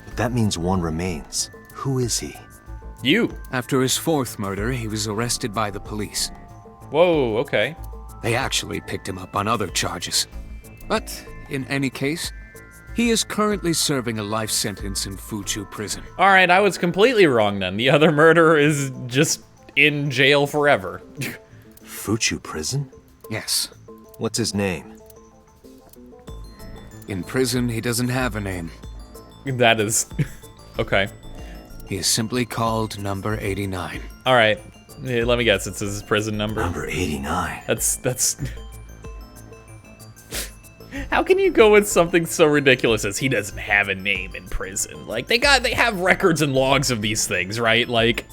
But that means one remains. Who is he? You. After his 4th murder, he was arrested by the police. Whoa, okay. They actually picked him up on other charges. But, in any case, he is currently serving a life sentence in Fuchu prison. All right, I was completely wrong then. The other murderer is just in jail forever. Fuchu prison? Yes. What's his name? In prison, he doesn't have a name. That is... okay. He is simply called Number 89. All right. Yeah, let me guess, it's his prison number. Number 89. That's... How can you go with something so ridiculous as he doesn't have a name in prison? Like, they have records and logs of these things, right? Like...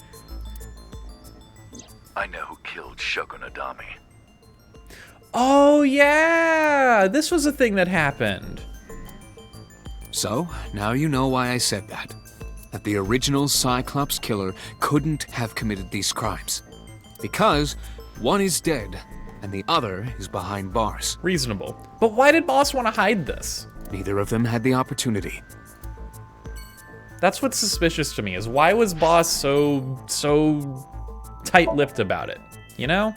I know who killed Shogun Adami. Oh, yeah! This was a thing that happened. So, now you know why I said that. That the original Cyclops killer couldn't have committed these crimes. Because one is dead, and the other is behind bars. Reasonable. But why did Boss want to hide this? Neither of them had the opportunity. That's what's suspicious to me, is why was Boss so tight-lipped about it, you know?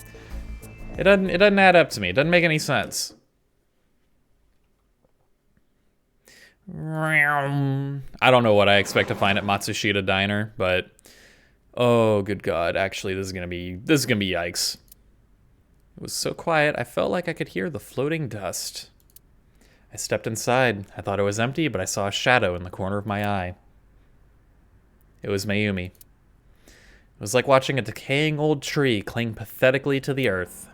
It doesn't add up to me. It doesn't make any sense. I don't know what I expect to find at Matsushita Diner, but oh good god, actually this is gonna be yikes. It was so quiet, I felt like I could hear the floating dust. I stepped inside. I thought it was empty, but I saw a shadow in the corner of my eye. It was Mayumi. It was like watching a decaying old tree cling pathetically to the earth.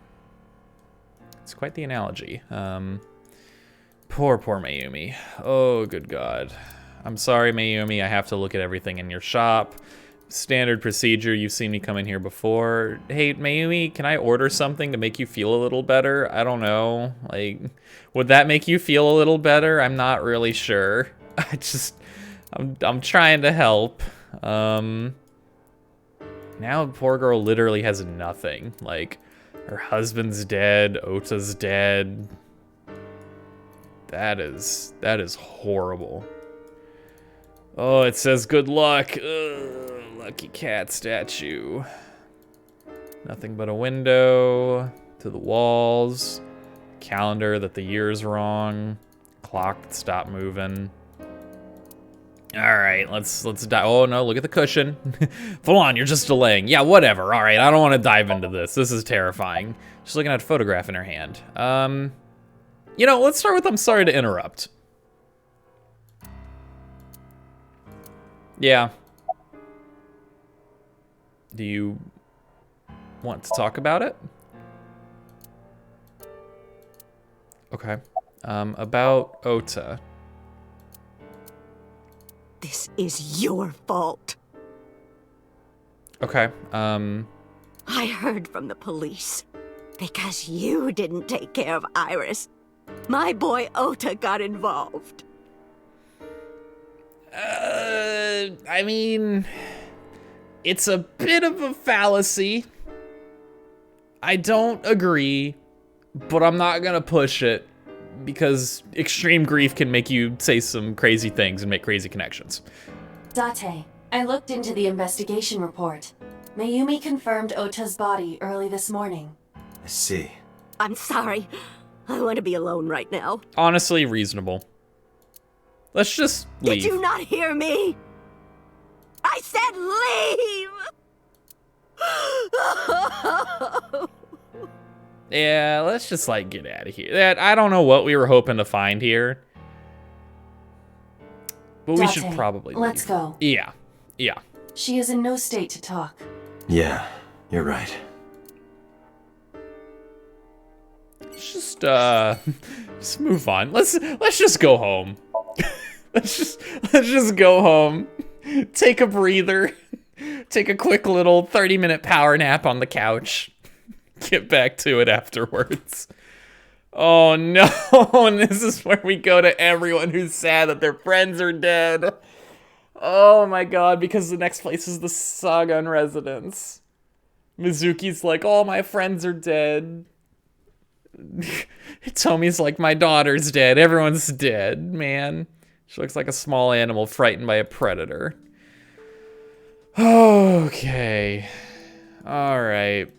It's quite the analogy. Poor Mayumi. Oh, good God. I'm sorry, Mayumi. I have to look at everything in your shop. Standard procedure. You've seen me come in here before. Hey, Mayumi, can I order something to make you feel a little better? I don't know. Like, would that make you feel a little better? I'm not really sure. I'm trying to help. Now the poor girl literally has nothing. Like, her husband's dead. Ota's dead. That is horrible. Oh, it says good luck. Ugh, lucky cat statue. Nothing but a window to the walls. Calendar that the year's wrong. Clock that stopped moving. All right, let's dive. Oh no, look at the cushion. Folon, you're just delaying. Yeah, whatever. All right, I don't want to dive into this. This is terrifying. Just looking at a photograph in her hand. You know, let's start with I'm sorry to interrupt. Yeah. Do you want to talk about it? Okay. About Ota. This is your fault. Okay. I heard from the police. Because you didn't take care of Iris. My boy Ota got involved. I mean, it's a bit of a fallacy. I don't agree, but I'm not gonna push it because extreme grief can make you say some crazy things and make crazy connections. Date, I looked into the investigation report. Mayumi confirmed Ota's body early this morning. I see. I'm sorry. I want to be alone right now. Honestly, reasonable. Let's just leave. Did you not hear me? I said leave! Yeah, let's just, like, get out of here. I don't know what we were hoping to find here. But we should probably leave. Let's go. Yeah. She is in no state to talk. Yeah, you're right. Just move on. Let's just go home. let's just go home. Take a breather. Take a quick little 30-minute power nap on the couch. Get back to it afterwards. Oh no, and this is where we go to everyone who's sad that their friends are dead. Oh my god, because the next place is the Sagan residence. Mizuki's like, all my friends are dead. Tomi's like, my daughter's dead. Everyone's dead, man. She looks like a small animal frightened by a predator. Okay. Alright.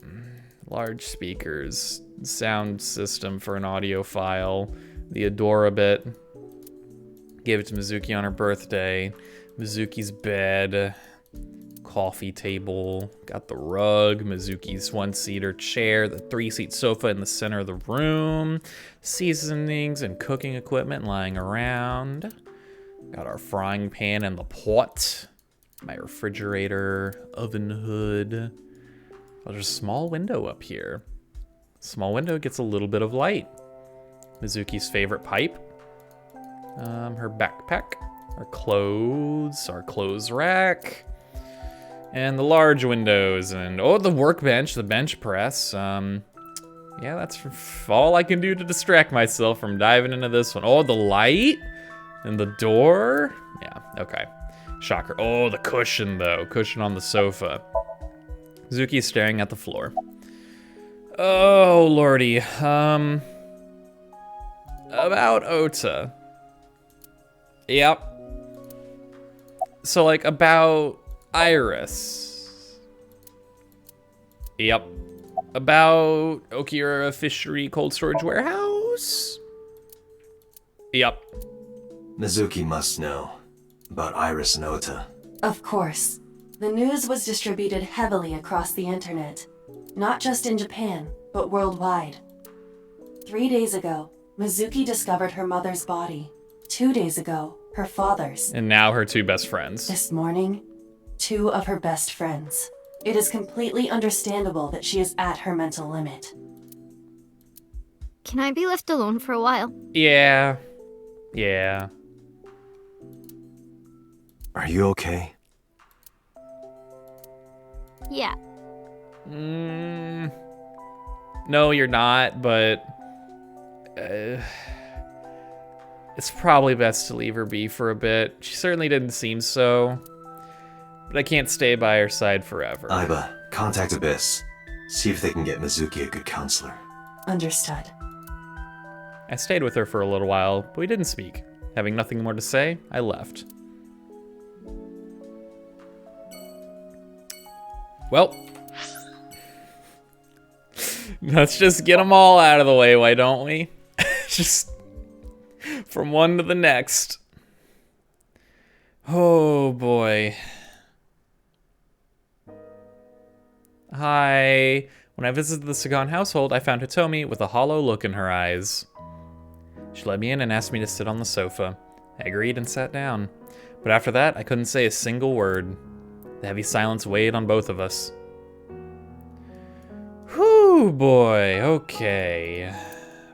Large speakers. Sound system for an audio file. The Adora bit. Gave it to Mizuki on her birthday. Mizuki's bed. Coffee table. Got the rug. Mizuki's one-seater chair. The three-seat sofa in the center of the room. Seasonings and cooking equipment lying around. Got our frying pan and the pot. My refrigerator. Oven hood. Oh, there's a small window up here. Small window gets a little bit of light. Mizuki's favorite pipe. Her backpack. Our clothes rack. And the large windows, and oh, the workbench, the bench press. Yeah, that's all I can do to distract myself from diving into this one. Oh, the light and the door. Yeah, okay. Shocker. Oh, the cushion though. Cushion on the sofa. Mizuki's staring at the floor. Oh, lordy. About Ota. Yep. So, like, about Iris. Yep. About Okira Fishery Cold Storage Warehouse. Yep. Mizuki must know about Iris and Ota. Of course. The news was distributed heavily across the internet. Not just in Japan, but worldwide. 3 days ago, Mizuki discovered her mother's body. 2 days ago, her father's. And now her 2 best friends. This morning, 2 of her best friends. It is completely understandable that she is at her mental limit. Can I be left alone for a while? Yeah. Yeah. Are you okay? Yeah. No, you're not, but it's probably best to leave her be for a bit. She certainly didn't seem so, but I can't stay by her side forever. Aiba, contact Abyss. See if they can get Mizuki a good counselor. Understood. I stayed with her for a little while, but we didn't speak. Having nothing more to say, I left. Well, let's just get them all out of the way, why don't we? Just from one to the next. Oh boy. Hi. When I visited the Sagan household, I found Hitomi with a hollow look in her eyes. She led me in and asked me to sit on the sofa. I agreed and sat down. But after that, I couldn't say a single word. The heavy silence weighed on both of us. Whew, boy, okay.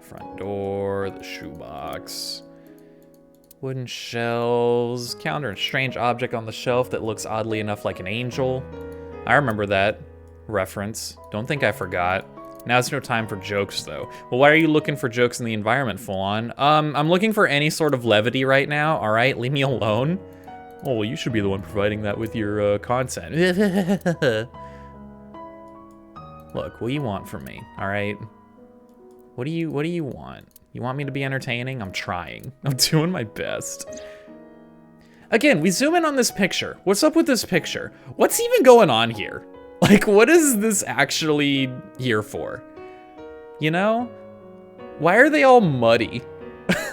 Front door, the shoebox. Wooden shelves. Counter a strange object on the shelf that looks oddly enough like an angel. I remember that reference. Don't think I forgot. Now's no time for jokes, though. Well, why are you looking for jokes in the environment, Folon? I'm looking for any sort of levity right now, alright? Leave me alone. Oh, well, you should be the one providing that with your content. Look, what do you want from me, alright? What do you want? You want me to be entertaining? I'm trying. I'm doing my best. Again, we zoom in on this picture. What's up with this picture? What's even going on here? Like, what is this actually here for? You know? Why are they all muddy?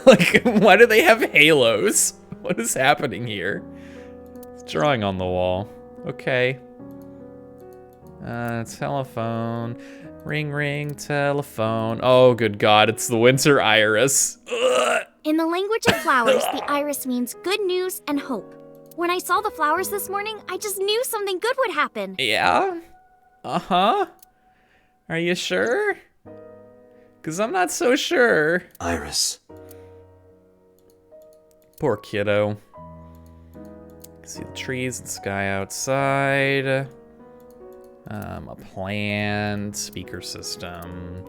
Like, why do they have halos? What is happening here? It's drawing on the wall. Okay. Telephone. Ring, ring, telephone. Oh, good God, it's the winter iris. Ugh. In the language of flowers, the iris means good news and hope. When I saw the flowers this morning, I just knew something good would happen. Yeah? Uh-huh. Are you sure? Because I'm not so sure. Iris. Poor kiddo. You can see the trees and sky outside. A planned speaker system.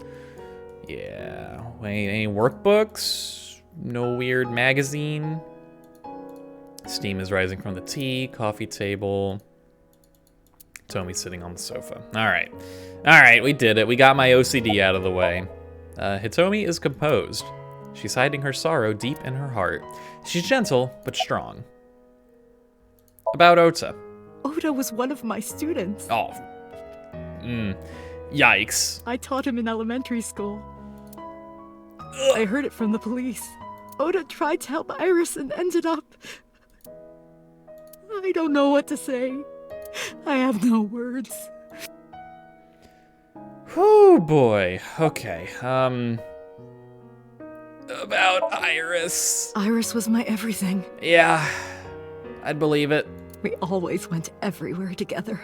Yeah. Wait, any workbooks? No weird magazine? Steam is rising from the tea, coffee table. Tomi sitting on the sofa. Alright. Alright, we did it. We got my OCD out of the way. Hitomi is composed. She's hiding her sorrow deep in her heart. She's gentle, but strong. About Ota. Ota was one of my students. Oh. Yikes. I taught him in elementary school. I heard it from the police. Ota tried to help Iris and ended up... I don't know what to say. I have no words. Whew, boy. Okay, about Iris. Iris was my everything. Yeah, I'd believe it. We always went everywhere together.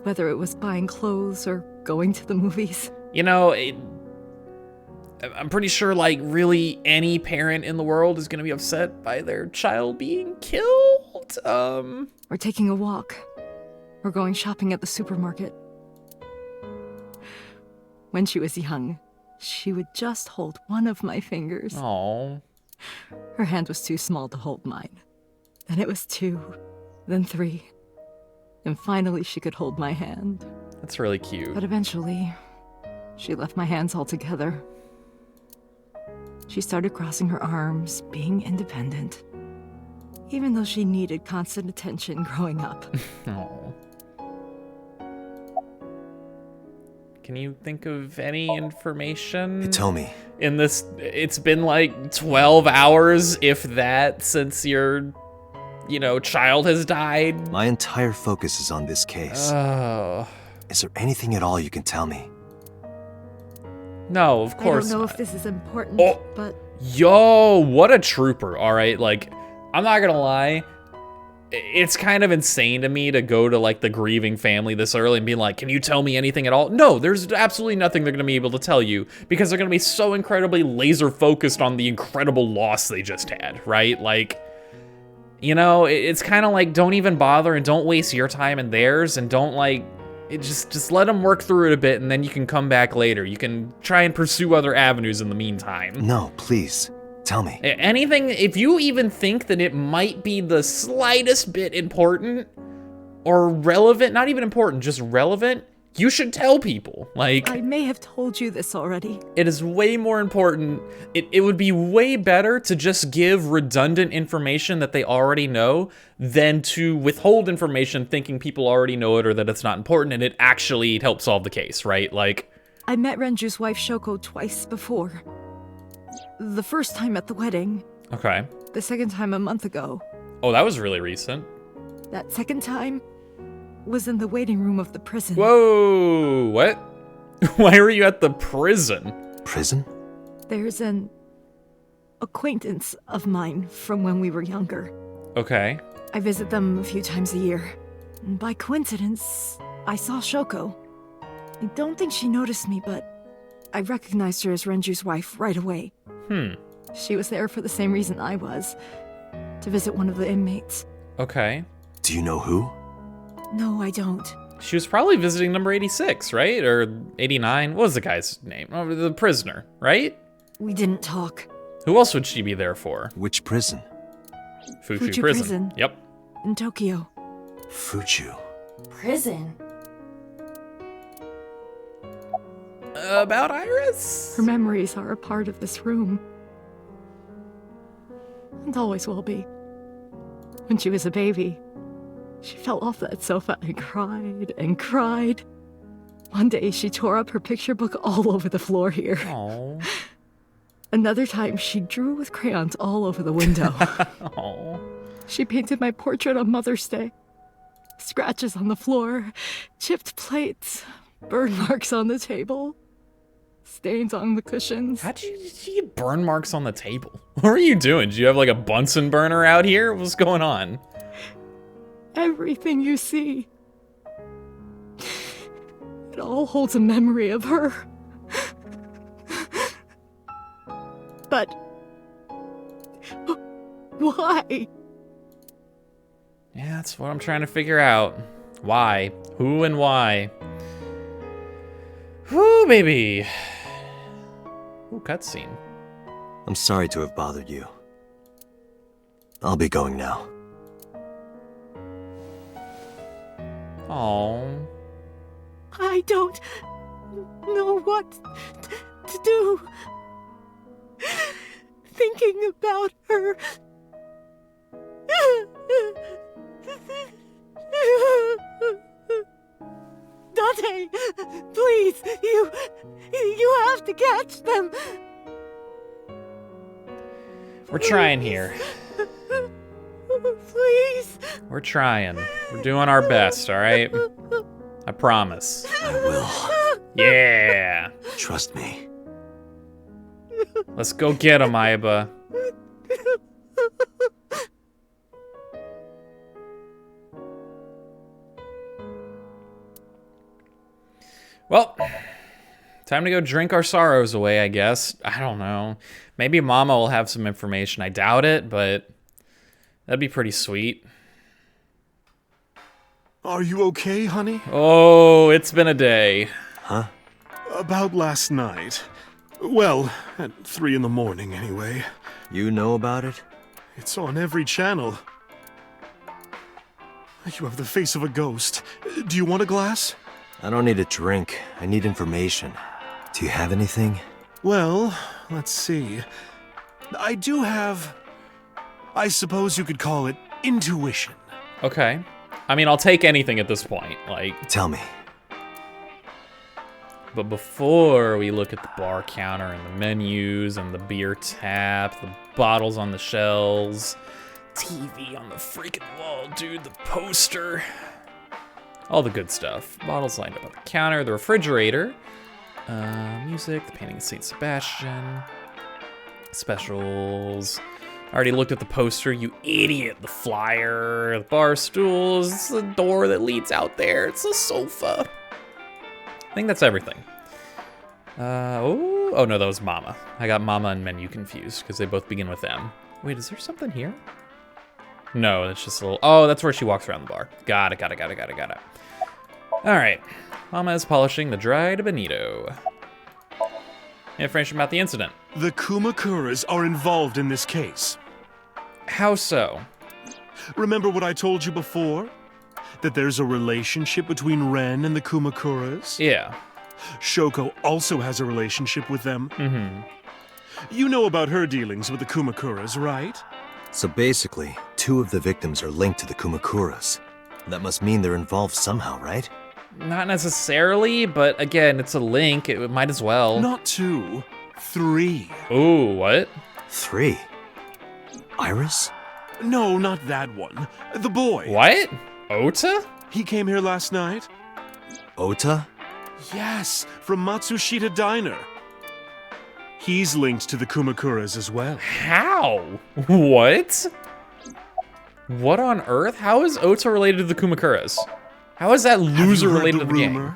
Whether it was buying clothes or going to the movies. You know, I'm pretty sure, like, really any parent in the world is gonna be upset by their child being killed. Or taking a walk. Or going shopping at the supermarket. When she was young, she would just hold one of my fingers. Aww. Her hand was too small to hold mine. Then it was 2, then 3. And finally she could hold my hand. That's really cute. But eventually, she left my hands altogether. She started crossing her arms, being independent. even though she needed constant attention growing up. Oh. Can you think of any information? Hitomi. In this, it's been like 12 hours, if that, since your, child has died. My entire focus is on this case. Oh. Is there anything at all you can tell me? No, of course I don't know not. if this is important, but... Yo, what a trooper, alright? Like, I'm not gonna lie. It's kind of insane to me to go to, like, the grieving family this early and be like, can you tell me anything at all? No, there's absolutely nothing they're gonna be able to tell you because they're gonna be so incredibly laser focused on the incredible loss they just had, right? Like, it's kind of like, don't even bother and don't waste your time and theirs and don't, like, just let them work through it a bit and then you can come back later. You can try and pursue other avenues in the meantime. No, please. Tell me. Anything, if you even think that it might be the slightest bit important or relevant, not even important, just relevant, you should tell people. Like, I may have told you this already. It is way more important. It would be way better to just give redundant information that they already know than to withhold information thinking people already know it or that it's not important and it actually helps solve the case, right? Like, I met Renju's wife Shoko twice before. The first time at the wedding. Okay. The second time a month ago. Oh, that was really recent. That second time was in the waiting room of the prison. Whoa, what? Why were you at the prison? Prison? There's an acquaintance of mine from when we were younger. Okay. I visit them a few times a year. And by coincidence, I saw Shoko. I don't think she noticed me, but I recognized her as Renju's wife right away. She was there for the same reason I was, to visit one of the inmates. Okay. Do you know who? No, I don't. She was probably visiting number 86, right? Or 89? What was the guy's name? Oh, the prisoner, right? We didn't talk. Who else would she be there for? Which prison? Fuchu prison. Yep. In Tokyo. Fuchu. Prison? About Iris? Her memories are a part of this room. And always will be. When she was a baby, she fell off that sofa and cried and cried. One day she tore up her picture book all over the floor here. Aww. Another time she drew with crayons all over the window. Aww. She painted my portrait on Mother's Day. Scratches on the floor, chipped plates, burn marks on the table. Stains on the cushions. How'd you get burn marks on the table? What are you doing? Do you have like a Bunsen burner out here? What's going on? Everything you see. It all holds a memory of her. But why? Yeah, that's what I'm trying to figure out. Why? Who and why? Whoo, baby. Ooh, cutscene. I'm sorry to have bothered you. I'll be going now. Aww. I don't know what to do. Thinking about her. Dante, please, you have to catch them. We're trying here. Please. We're trying. We're doing our best, all right? I promise. I will. Yeah. Trust me. Let's go get him, Aiba. Well, time to go drink our sorrows away, I guess. I don't know. Maybe Mama will have some information. I doubt it, but that'd be pretty sweet. Are you okay, honey? Oh, it's been a day. Huh? About last night. Well, at 3 in the morning, anyway. You know about it? It's on every channel. You have the face of a ghost. Do you want a glass? I don't need a drink. I need information. Do you have anything? Well, let's see. I do have I suppose you could call it intuition. Okay. I mean, I'll take anything at this point. Like, Tell me. but before we look at the bar counter and the menus and the beer tap, the bottles on the shelves, TV on the freaking wall, dude, the poster, all the good stuff. Bottles lined up on the counter, the refrigerator, music, the painting of St. Sebastian, specials. I already looked at the poster, you idiot. The flyer, the bar stools, the door that leads out there, it's a sofa. I think that's everything. Oh no, that was Mama. I got Mama and Menu confused because they both begin with M. Wait, is there something here? No, it's just a little, oh, that's where she walks around the bar. Got it. All right, Mama is polishing the dried bonito. Information about the incident. The Kumakuras are involved in this case. How so? Remember what I told you before? That there's a relationship between Ren and the Kumakuras? Yeah. Shoko also has a relationship with them. Mm-hmm. You know about her dealings with the Kumakuras, right? So basically, 2 of the victims are linked to the Kumakuras. That must mean they're involved somehow, right? Not necessarily, but again, it's a link. It might as well. Not 2, 3. Ooh, what? 3? Iris? No, not that one. The boy. What? Ota? He came here last night. Ota? Yes, from Matsushita Diner. He's linked to the Kumakuras as well. How? What? What on earth? How is Ota related to the Kumakuras? How is that loser related to the gang?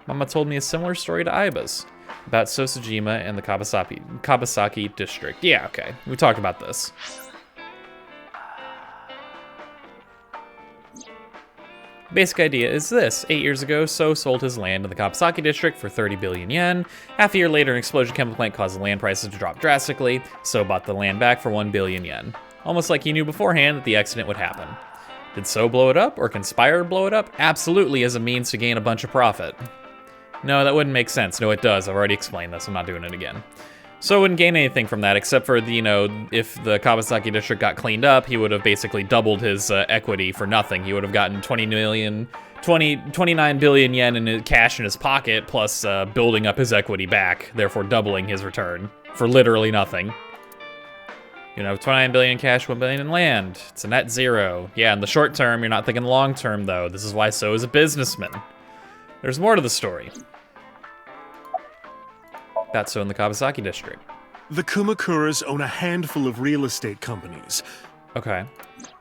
Mama told me a similar story to Aiba's about Sosajima and the Kabasaki district. Yeah, okay. We talked about this. Basic idea is this. 8 years ago, So sold his land in the Kabasaki district for 30 billion yen. Half a year later, an explosion chemical plant caused the land prices to drop drastically. So bought the land back for 1 billion yen. Almost like he knew beforehand that the accident would happen. Did So blow it up or conspire to blow it up? Absolutely, as a means to gain a bunch of profit. No, that wouldn't make sense. No, it does. I've already explained this. I'm not doing it again. So wouldn't gain anything from that except for, you know, if the Kabasaki district got cleaned up, he would have basically doubled his equity for nothing. He would have gotten 29 billion yen in cash in his pocket, plus building up his equity back, therefore doubling his return for literally nothing. You know, 29 billion in cash, 1 billion in land. It's a net zero. Yeah, in the short term, you're not thinking long term, though. This is why So is a businessman. There's more to the story. That's So in the Kabasaki district. The Kumakuras own a handful of real estate companies. Okay.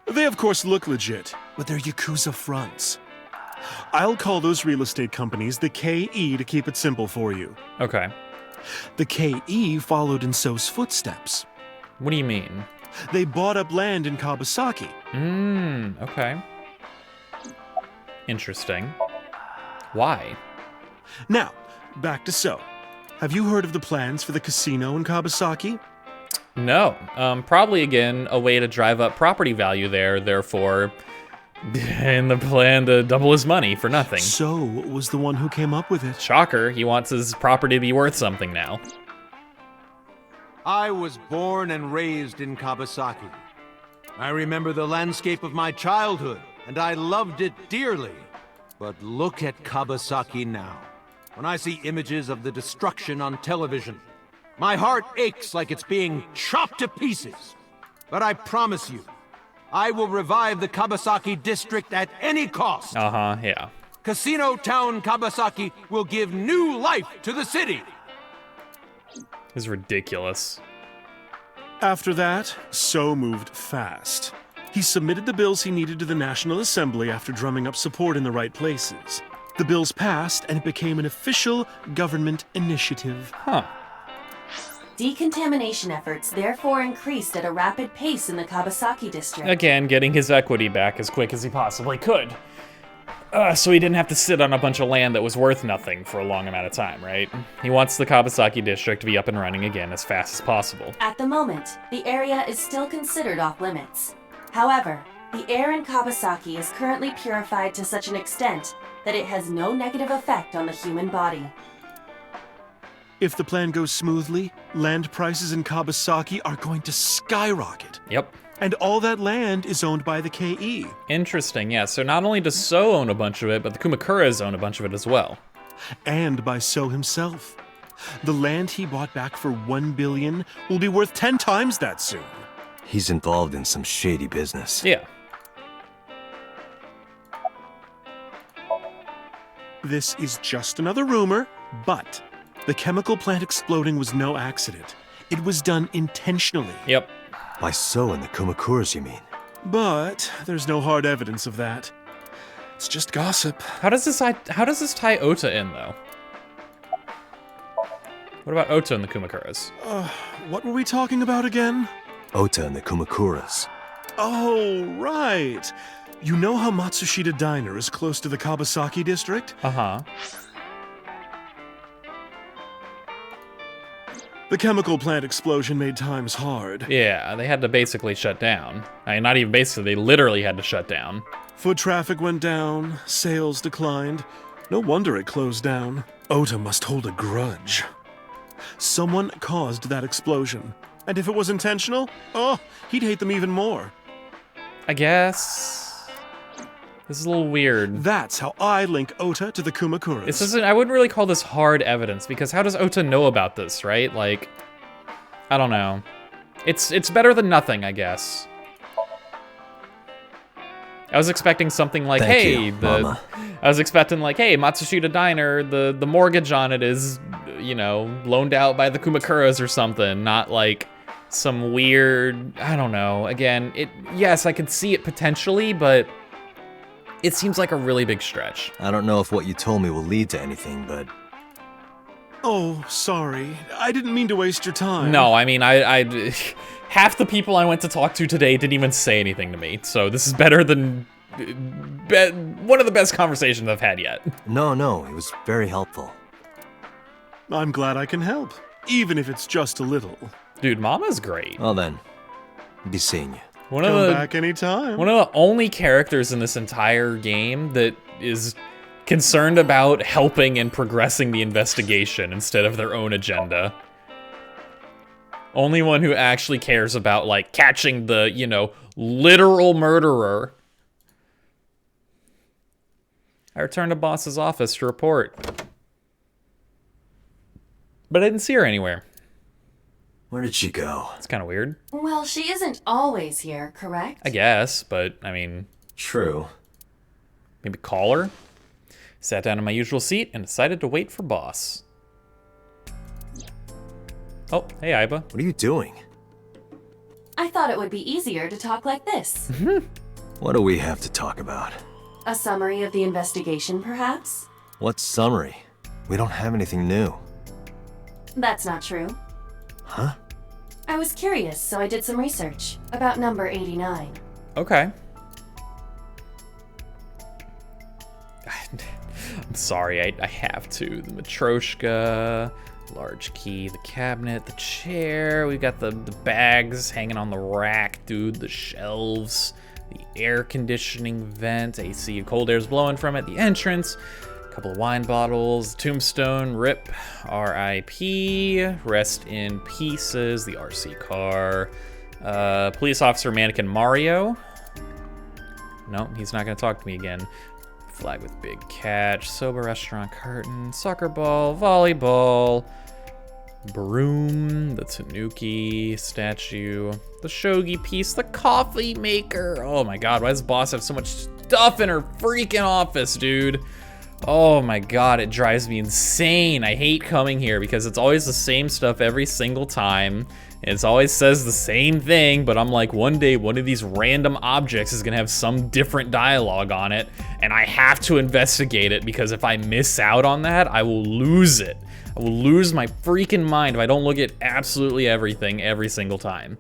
They, of course, look legit, with their Yakuza fronts. I'll call those real estate companies the KE to keep it simple for you. Okay. The KE followed in So's footsteps. What do you mean? They bought up land in Kabasaki. Okay. Interesting. Why? Now, back to So. Have you heard of the plans for the casino in Kabasaki? No. Probably, again, a way to drive up property value there, therefore, in the plan to double his money for nothing. So was the one who came up with it. Shocker, he wants his property to be worth something now. I was born and raised in Kabasaki. I remember the landscape of my childhood, and I loved it dearly. But look at Kabasaki now. When I see images of the destruction on television, my heart aches like it's being chopped to pieces. But I promise you, I will revive the Kabasaki district at any cost. Yeah. Casino Town Kabasaki will give new life to the city. This is ridiculous. After that, So moved fast. He submitted the bills he needed to the National Assembly after drumming up support in the right places. The bills passed, and it became an official government initiative. Huh. Decontamination efforts therefore increased at a rapid pace in the Kabasaki district. Again, getting his equity back as quick as he possibly could. So he didn't have to sit on a bunch of land that was worth nothing for a long amount of time, right? He wants the Kabasaki district to be up and running again as fast as possible. At the moment, the area is still considered off limits. However, the air in Kabasaki is currently purified to such an extent that it has no negative effect on the human body. If the plan goes smoothly, land prices in Kabasaki are going to skyrocket. Yep. And all that land is owned by the KE. Interesting, yeah. So not only does So own a bunch of it, but the Kumakuras own a bunch of it as well. And by So himself. The land he bought back for 1 billion will be worth 10 times that soon. He's involved in some shady business. Yeah. This is just another rumor, but the chemical plant exploding was no accident. It was done intentionally. Yep. By So and the Kumakuras, you mean? But there's no hard evidence of that. It's just gossip. How does this tie Ota in, though? What about Ota and the Kumakuras? What were we talking about again? Ota and the Kumakuras. Oh, right. You know how Matsushita Diner is close to the Kabasaki district? Uh-huh. The chemical plant explosion made times hard. Yeah, they had to basically shut down. I mean, not even basically, they literally had to shut down. Foot traffic went down, sales declined. No wonder it closed down. Ota must hold a grudge. Someone caused that explosion. And if it was intentional, he'd hate them even more. I guess. This is a little weird. That's how I link Ota to the Kumakuras. This isn't, I wouldn't really call this hard evidence, because how does Ota know about this, right? Like, I don't know. It's better than nothing, I guess. I was expecting something like, Mama. I was expecting like, hey, Matsushita Diner, the mortgage on it is, you know, loaned out by the Kumakuras or something, not like some weird, I don't know. Again, yes, I could see it potentially, but it seems like a really big stretch. I don't know if what you told me will lead to anything, but... Oh, sorry. I didn't mean to waste your time. No, I mean, I half the people I went to talk to today didn't even say anything to me, so this is better than one of the best conversations I've had yet. No, it was very helpful. I'm glad I can help, even if it's just a little. Dude, Mama's great. Well then, be seeing you. Come back anytime. One of the only characters in this entire game that is concerned about helping and progressing the investigation instead of their own agenda. Only one who actually cares about, like, catching the, you know, literal murderer. I returned to boss's office to report. But I didn't see her anywhere. Where did she go? It's kind of weird. Well, she isn't always here, correct? I guess, but, I mean... True. Maybe call her? Sat down in my usual seat and decided to wait for boss. Oh, hey, Aiba. What are you doing? I thought it would be easier to talk like this. What do we have to talk about? A summary of the investigation, perhaps? What summary? We don't have anything new. That's not true. Huh? I was curious, so I did some research about number 89. Okay. I'm sorry, I have to. The Matryoshka, large key, the cabinet, the chair. We've got the bags hanging on the rack, dude, the shelves, the air conditioning vent, AC, cold air's blowing from it, the entrance, a couple of wine bottles, tombstone, RIP, RIP, rest in pieces, the RC car, police officer mannequin Mario. No, he's not gonna talk to me again. Flag with big catch, soba restaurant curtain, soccer ball, volleyball, broom, the tanuki statue, the shogi piece, the coffee maker. Oh my god, why does the boss have so much stuff in her freaking office, dude? Oh my god, it drives me insane. I hate coming here because it's always the same stuff every single time. It always says the same thing, but I'm like, one day, one of these random objects is gonna have some different dialogue on it, and I have to investigate it, because if I miss out on that, I will lose it. I will lose my freaking mind if I don't look at absolutely everything every single time.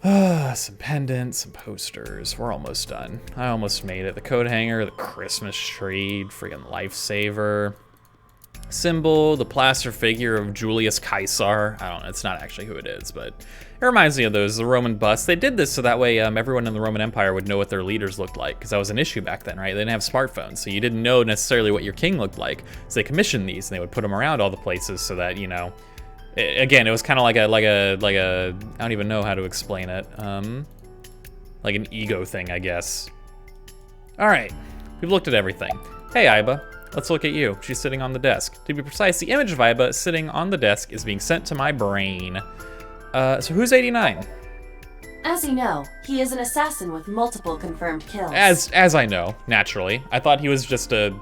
Some pendants, some posters. We're almost done. I almost made it. The coat hanger, the Christmas tree, freaking lifesaver. symbol, the plaster figure of Julius Caesar. I don't know, it's not actually who it is, but it reminds me of those, the Roman busts. They did this so that way everyone in the Roman Empire would know what their leaders looked like, because that was an issue back then, right? They didn't have smartphones, so you didn't know necessarily what your king looked like. So they commissioned these, and they would put them around all the places so that, you know, again, it was kind of like a, I don't even know how to explain it. Like an ego thing, I guess. All right, we've looked at everything. Hey, Aiba. Let's look at you. She's sitting on the desk. To be precise, the image of Aiba sitting on the desk is being sent to my brain. So who's 89? As you know, he is an assassin with multiple confirmed kills. As I know, naturally. I thought he was just a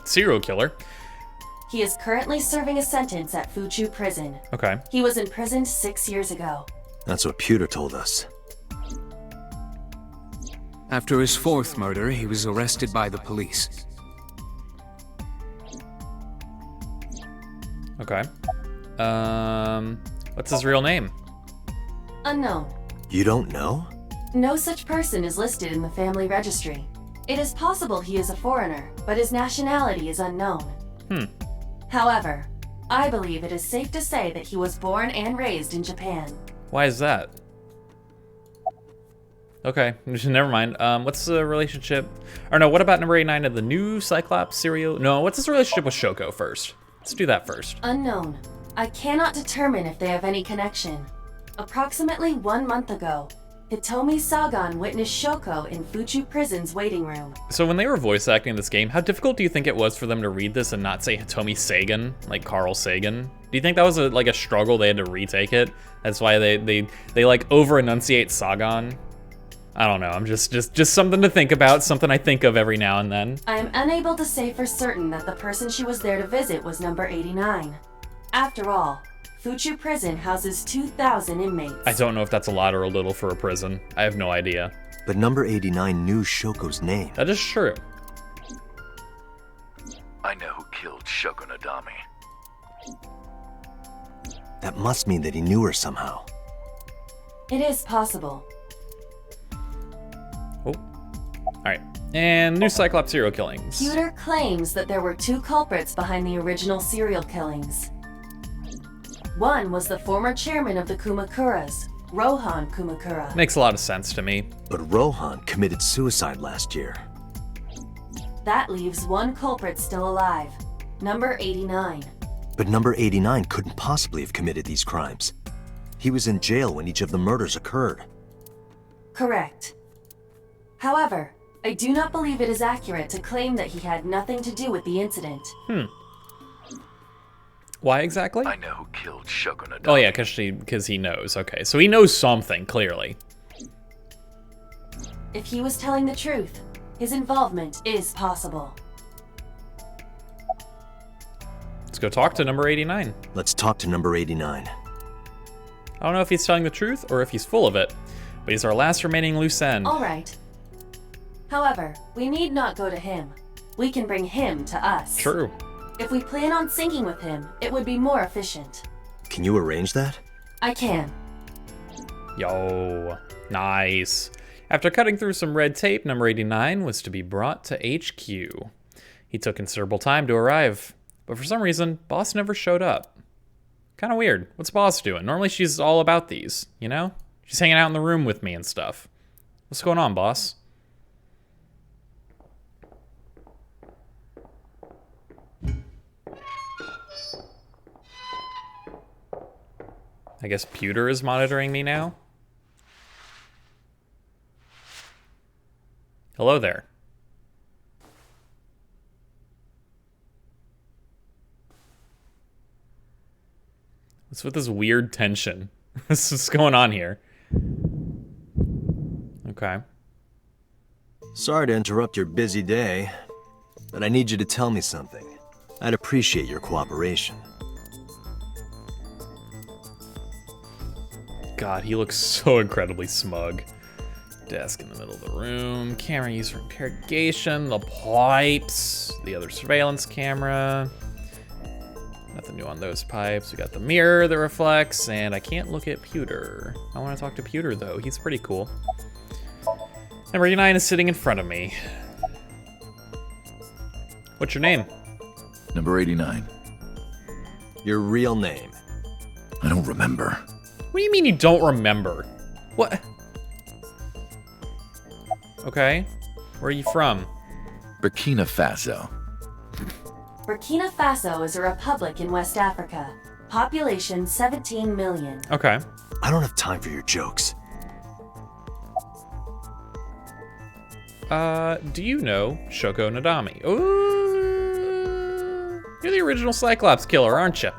serial killer. He is currently serving a sentence at Fuchu Prison. Okay. He was imprisoned 6 years ago. That's what Pewter told us. After his fourth murder, he was arrested by the police. Okay. What's his real name? Unknown. You don't know? No such person is listed in the family registry. It is possible he is a foreigner, but his nationality is unknown. However, I believe it is safe to say that he was born and raised in Japan. Why is that? Okay, never mind. What's the relationship? Or no, what about number 89 of the new Cyclops serial? No, what's his relationship with Shoko first? Let's do that first. Unknown. I cannot determine if they have any connection. Approximately 1 month ago, Hitomi Sagan witnessed Shoko in Fuchu Prison's waiting room. So when they were voice acting this game, how difficult do you think it was for them to read this and not say Hitomi Sagan, like Carl Sagan? Do you think that was like a struggle they had to retake it? That's why they like over enunciate Sagan? I don't know, I'm just something to think about, something I think of every now and then. I am unable to say for certain that the person she was there to visit was number 89. After all, Fuchu Prison houses 2,000 inmates. I don't know if that's a lot or a little for a prison. I have no idea. But number 89 knew Shoko's name. That is true. I know who killed Shoko Nadami. That must mean that he knew her somehow. It is possible. Oh. Alright. And new Cyclops serial killings. Pewter claims that there were 2 culprits behind the original serial killings. One was the former chairman of the Kumakuras, Rohan Kumakura. Makes a lot of sense to me. But Rohan committed suicide last year. That leaves 1 culprit still alive, number 89. But number 89 couldn't possibly have committed these crimes. He was in jail when each of the murders occurred. Correct. However, I do not believe it is accurate to claim that he had nothing to do with the incident. Why exactly? I know who killed Shoko Nadami. Oh yeah, because he knows. Okay, so he knows something, clearly. If he was telling the truth, his involvement is possible. Let's go talk to number 89. Let's talk to number 89. I don't know if he's telling the truth or if he's full of it, but he's our last remaining loose end. All right. However, we need not go to him. We can bring him to us. True. If we plan on syncing with him, it would be more efficient. Can you arrange that? I can. Yo, nice. After cutting through some red tape, number 89 was to be brought to HQ. He took considerable time to arrive, but for some reason, Boss never showed up. Kind of weird. What's Boss doing? Normally she's all about these, you know? She's hanging out in the room with me and stuff. What's going on, Boss? I guess Pewter is monitoring me now? Hello there. What's with this weird tension? What's going on here? Okay. Sorry to interrupt your busy day, but I need you to tell me something. I'd appreciate your cooperation. God, he looks so incredibly smug. Desk in the middle of the room, camera used for interrogation, the pipes, the other surveillance camera. Nothing new on those pipes. We got the mirror that reflects, and I can't look at Pewter. I want to talk to Pewter, though. He's pretty cool. Number 89 is sitting in front of me. What's your name? Number 89. Your real name. I don't remember. What do you mean you don't remember? What? Okay. Where are you from? Burkina Faso. Burkina Faso is a republic in West Africa. Population 17 million. Okay. I don't have time for your jokes. Do you know Shoko Nadami? Ooh, you're the original Cyclops killer, aren't you?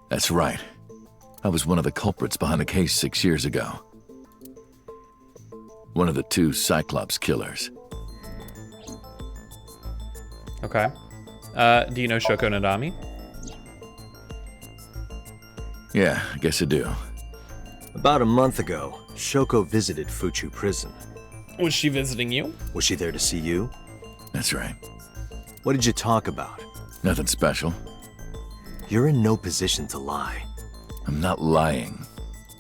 That's right. I was one of the culprits behind the case 6 years ago. One of the 2 Cyclops killers. Okay. Do you know Shoko Nadami? Yeah, I guess I do. About a month ago, Shoko visited Fuchu prison. Was she visiting you? Was she there to see you? That's right. What did you talk about? Nothing special. You're in no position to lie. I'm not lying.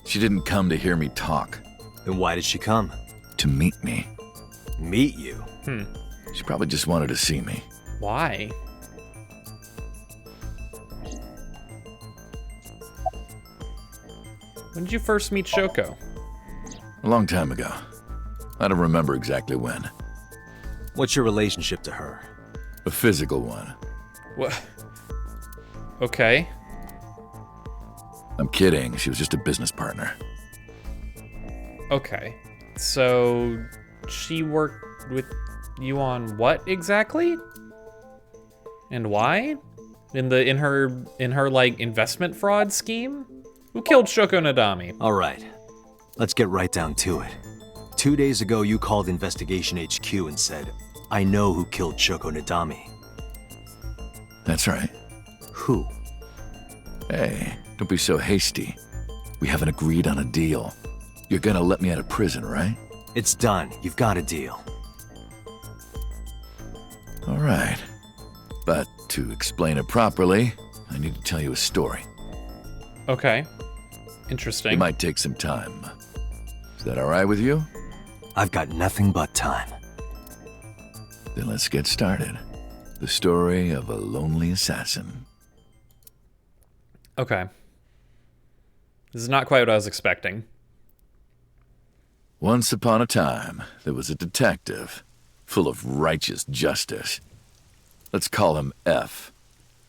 She didn't come to hear me talk. Then why did she come? To meet me. Meet you? She probably just wanted to see me. Why? When did you first meet Shoko? A long time ago. I don't remember exactly when. What's your relationship to her? A physical one. What? Okay. I'm kidding. She was just a business partner. Okay. So she worked with you on what exactly? And why? In her like investment fraud scheme? Who killed Shoko Nadami? All right. Let's get right down to it. 2 days ago, you called Investigation HQ and said, I know who killed Shoko Nadami. That's right. Who? Hey, don't be so hasty. We haven't agreed on a deal. You're gonna let me out of prison, right? It's done. You've got a deal. All right. But to explain it properly, I need to tell you a story. Okay. Interesting. It might take some time. Is that all right with you? I've got nothing but time. Then let's get started. The story of a lonely assassin. Okay. This is not quite what I was expecting. Once upon a time, there was a detective, full of righteous justice. Let's call him F.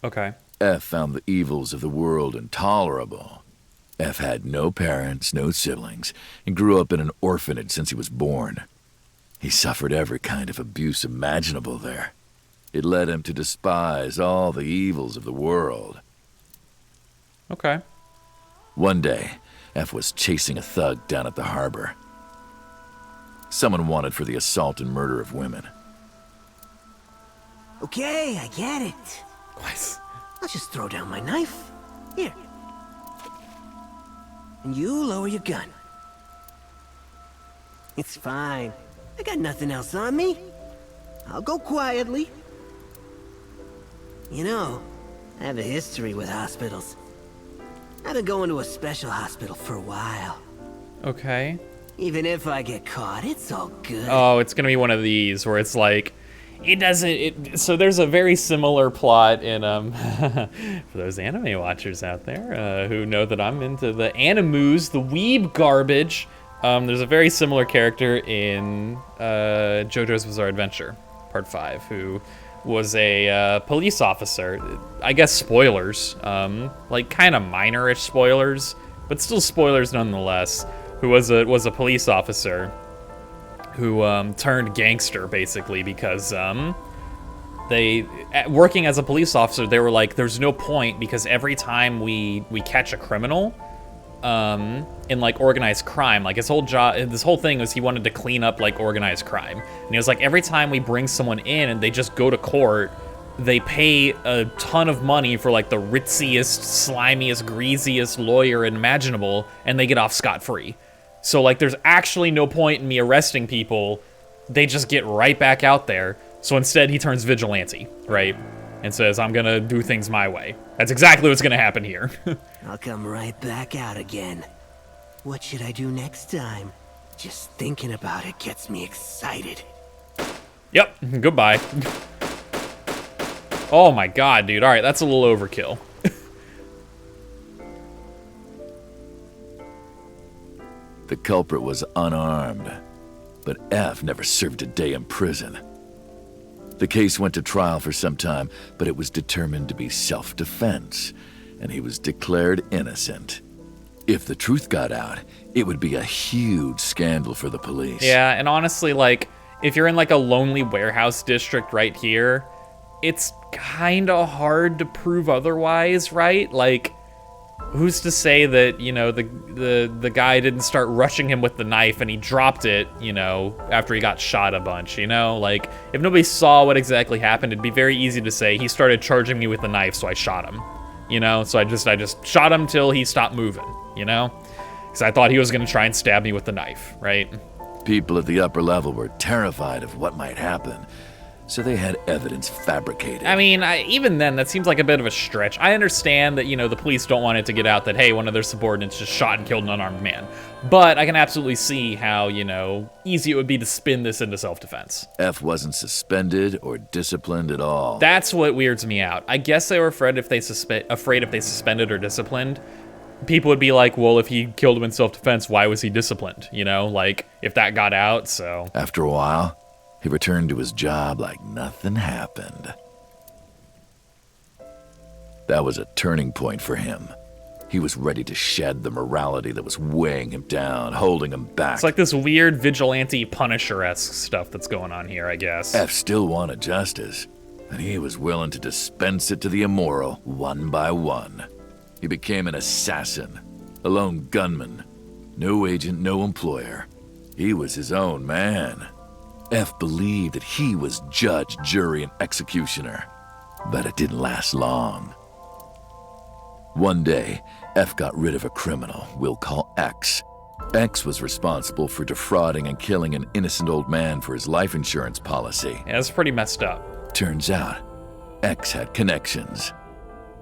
Okay. F found the evils of the world intolerable. F had no parents, no siblings, and grew up in an orphanage since he was born. He suffered every kind of abuse imaginable there. It led him to despise all the evils of the world. Okay. One day, F was chasing a thug down at the harbor. Someone wanted for the assault and murder of women. Okay, I get it. What? I'll just throw down my knife. Here. And you lower your gun. It's fine. I got nothing else on me. I'll go quietly. You know, I have a history with hospitals. I've been going to a special hospital for a while. Okay. Even if I get caught, it's all good. Oh, it's gonna be one of these where it's like, so there's a very similar plot in, for those anime watchers out there who know that I'm into the animus, the weeb garbage, there's a very similar character in JoJo's Bizarre Adventure, Part 5, who was a police officer. I guess spoilers, like kind of minor-ish spoilers, but still spoilers nonetheless, who was a police officer who turned gangster, basically, because working as a police officer, they were like, there's no point, because every time we catch a criminal in like organized crime, like his whole job, this whole thing was he wanted to clean up like organized crime, and he was like, every time we bring someone in and they just go to court, they pay a ton of money for like the ritziest, slimiest, greasiest lawyer imaginable, and they get off scot-free. So, like, there's actually no point in me arresting people. They just get right back out there. So instead, he turns vigilante, right? And says, I'm gonna do things my way. That's exactly what's gonna happen here. I'll come right back out again. What should I do next time? Just thinking about it gets me excited. Yep, goodbye. Oh my god, dude. Alright, that's a little overkill. The culprit was unarmed, but F never served a day in prison. The case went to trial for some time, but it was determined to be self-defense, and he was declared innocent. If the truth got out, it would be a huge scandal for the police. Yeah, and honestly, like, if you're in like a lonely warehouse district right here, it's kinda hard to prove otherwise, right? Like, who's to say that, you know, the guy didn't start rushing him with the knife and he dropped it, you know, after he got shot a bunch, you know? Like, if nobody saw what exactly happened, it'd be very easy to say, he started charging me with the knife, so I shot him. You know? So I just shot him till he stopped moving, you know? Because I thought he was gonna try and stab me with the knife, right? People at the upper level were terrified of what might happen, so they had evidence fabricated. I mean, even then, that seems like a bit of a stretch. I understand that, you know, the police don't want it to get out that, hey, one of their subordinates just shot and killed an unarmed man. But I can absolutely see how, you know, easy it would be to spin this into self-defense. F wasn't suspended or disciplined at all. That's what weirds me out. I guess they were afraid if they suspended or disciplined, people would be like, well, if he killed him in self-defense, why was he disciplined? You know, like, if that got out, so... After a while, he returned to his job like nothing happened. That was a turning point for him. He was ready to shed the morality that was weighing him down, holding him back. It's like this weird vigilante Punisher-esque stuff that's going on here, I guess. F still wanted justice, and he was willing to dispense it to the immoral one by one. He became an assassin, a lone gunman. No agent, no employer. He was his own man. F believed that he was judge, jury, and executioner. But it didn't last long. One day, F got rid of a criminal we'll call X. X was responsible for defrauding and killing an innocent old man for his life insurance policy. Yeah, that's pretty messed up. Turns out, X had connections.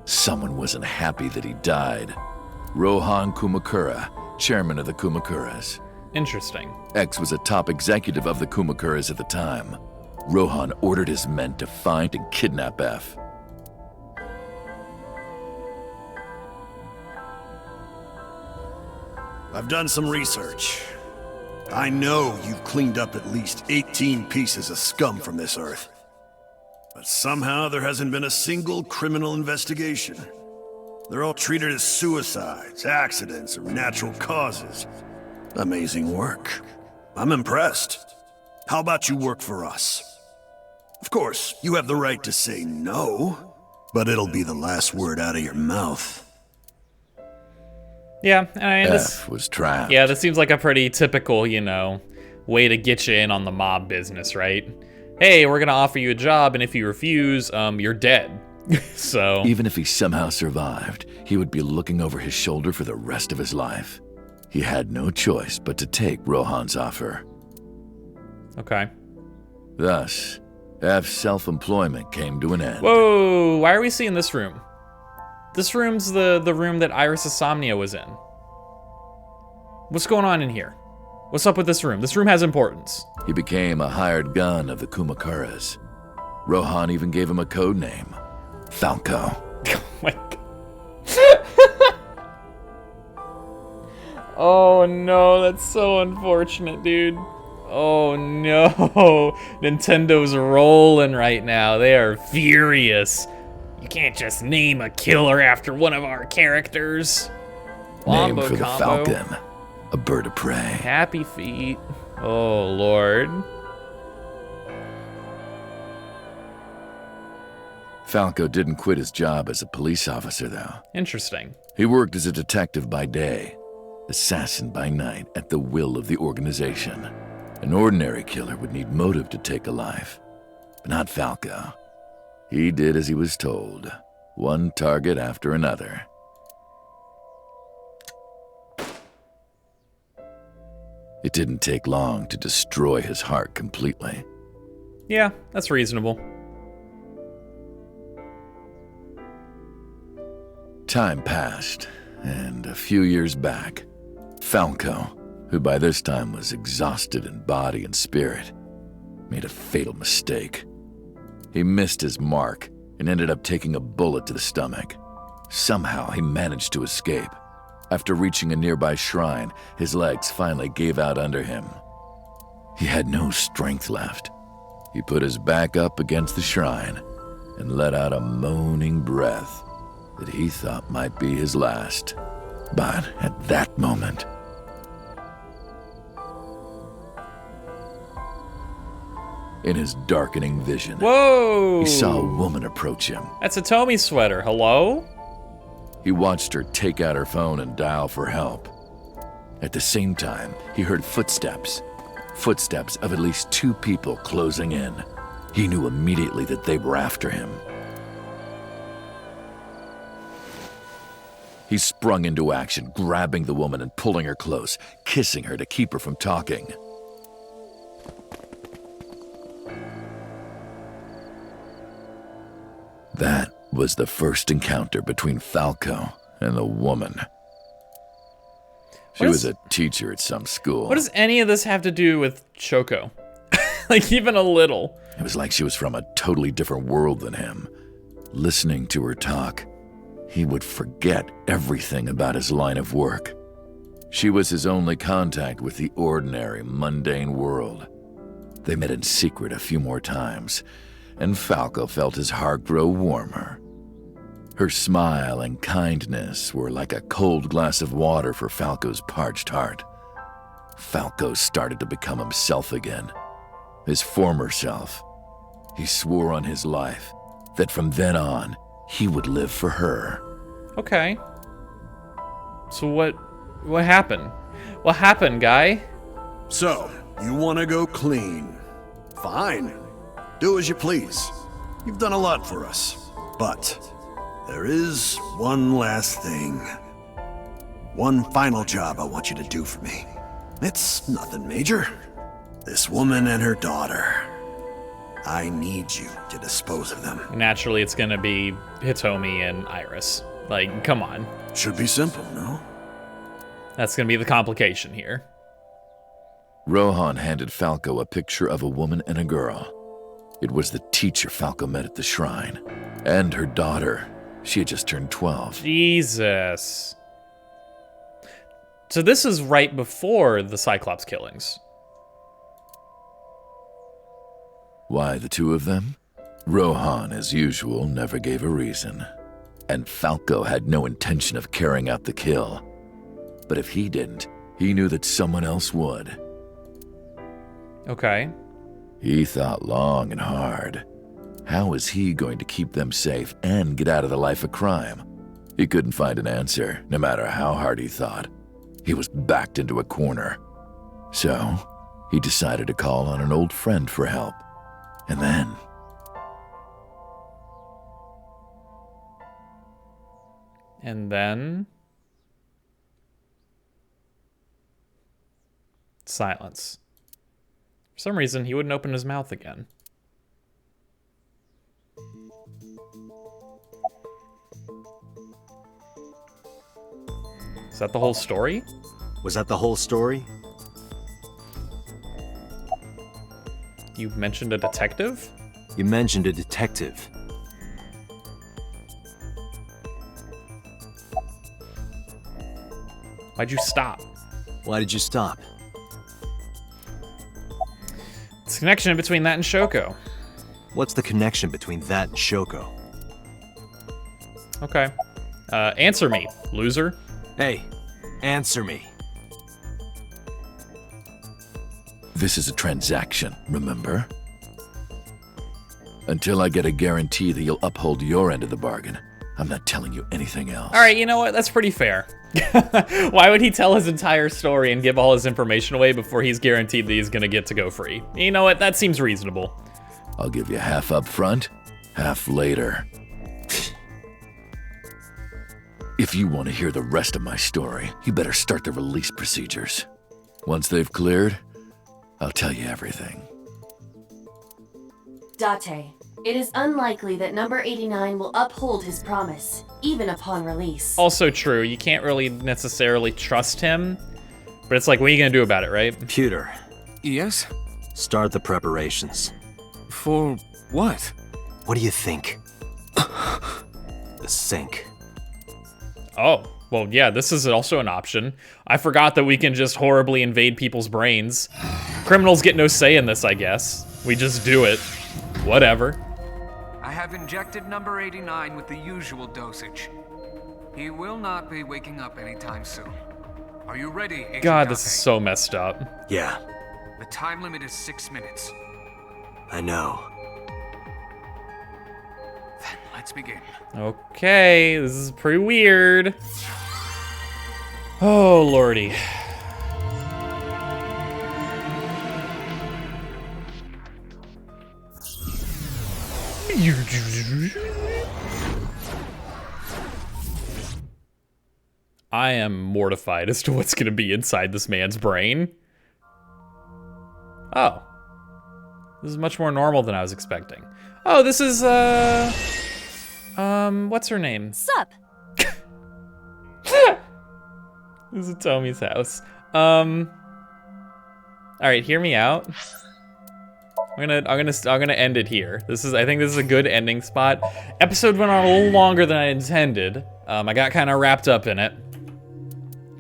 Someone wasn't happy that he died. Rohan Kumakura, chairman of the Kumakuras. Interesting. X was a top executive of the Kumakuras at the time. Rohan ordered his men to find and kidnap F. I've done some research. I know you've cleaned up at least 18 pieces of scum from this earth. But somehow there hasn't been a single criminal investigation. They're all treated as suicides, accidents, or natural causes. Amazing work. I'm impressed. How about you work for us? Of course, you have the right to say no, but it'll be the last word out of your mouth. Yeah, I mean, F was trapped. Yeah, this seems like a pretty typical, you know, way to get you in on the mob business, right? Hey, we're gonna offer you a job, and if you refuse, you're dead. So... Even if he somehow survived, he would be looking over his shoulder for the rest of his life. He had no choice but to take Rohan's offer. Okay. Thus, F's self-employment came to an end. Whoa, why are we seeing this room? This room's the room that Iris' Somnia was in. What's going on in here? What's up with this room? This room has importance. He became a hired gun of the Kumakuras. Rohan even gave him a code name, Falco. Oh my god. Oh no, that's so unfortunate, dude. Oh no. Nintendo's rolling right now. They are furious. You can't just name a killer after one of our characters. Name for the falcon, a bird of prey. Happy feet. Oh lord. Falco didn't quit his job as a police officer, though. Interesting. He worked as a detective by day, assassin by night, at the will of the organization. An ordinary killer would need motive to take a life, but not Falco. He did as he was told, one target after another. It didn't take long to destroy his heart completely. Yeah, that's reasonable. Time passed, and a few years back, Falco, who by this time was exhausted in body and spirit, made a fatal mistake. He missed his mark and ended up taking a bullet to the stomach. Somehow, he managed to escape. After reaching a nearby shrine, his legs finally gave out under him. He had no strength left. He put his back up against the shrine and let out a moaning breath that he thought might be his last. But at that moment, in his darkening vision, whoa! He saw a woman approach him. That's a Tomy sweater. Hello? He watched her take out her phone and dial for help. At the same time, he heard footsteps. Footsteps of at least 2 people closing in. He knew immediately that they were after him. He sprung into action, grabbing the woman and pulling her close, kissing her to keep her from talking. That was the first encounter between Falco and the woman. She was a teacher at some school. What does any of this have to do with Shoko? Like, even a little. It was like she was from a totally different world than him. Listening to her talk, he would forget everything about his line of work. She was his only contact with the ordinary, mundane world. They met in secret a few more times, and Falco felt his heart grow warmer. Her smile and kindness were like a cold glass of water for Falco's parched heart. Falco started to become himself again, his former self. He swore on his life that from then on, he would live for her. Okay. So what happened? What happened, guy? So, you want to go clean? Fine. Do as you please. You've done a lot for us. But there is one last thing. One final job I want you to do for me. It's nothing major. This woman and her daughter. I need you to dispose of them. Naturally, it's gonna be Hitomi and Iris. Like, come on. Should be simple, no? That's gonna be the complication here. Rohan handed Falco a picture of a woman and a girl. It was the teacher Falco met at the shrine. And her daughter. She had just turned 12. Jesus. So this is right before the Cyclops killings. Why the 2 of them? Rohan, as usual, never gave a reason. And Falco had no intention of carrying out the kill. But if he didn't, he knew that someone else would. Okay. He thought long and hard. How was he going to keep them safe and get out of the life of crime? He couldn't find an answer, no matter how hard he thought. He was backed into a corner. So, he decided to call on an old friend for help. And then... silence. For some reason, he wouldn't open his mouth again. Is that the whole story? Was that the whole story? You mentioned a detective? You mentioned a detective. Why'd you stop? Why did you stop? It's a connection between that and Shoko. What's the connection between that and Shoko? Okay. Answer me, loser. Hey, answer me. This is a transaction, remember? Until I get a guarantee that you'll uphold your end of the bargain, I'm not telling you anything else. All right, you know what? That's pretty fair. Why would he tell his entire story and give all his information away before he's guaranteed that he's gonna get to go free? You know what? That seems reasonable. I'll give you half up front, half later. If you want to hear the rest of my story, you better start the release procedures. Once they've cleared, I'll tell you everything. Date, it is unlikely that number 89 will uphold his promise, even upon release. Also true, you can't really necessarily trust him, but it's like, what are you gonna do about it, right? Pewter. Yes? Start the preparations. For what? What do you think? the sink. Oh, well, yeah, this is also an option. I forgot that we can just horribly invade people's brains. Criminals get no say in this, I guess. We just do it. Whatever. I have injected number 89 with the usual dosage. He will not be waking up anytime soon. Are you ready, Agent God, this Dante? is so messed up. Yeah, The time limit is 6 minutes. I know. Then let's begin. Okay, this is pretty weird. Oh, lordy. I am mortified as to what's going to be inside this man's brain. Oh. This is much more normal than I was expecting. Oh, this is, what's her name? Sup? This is Tommy's house. All right, hear me out. I'm gonna end it here. I think this is a good ending spot. Episode went on a little longer than I intended. I got kind of wrapped up in it.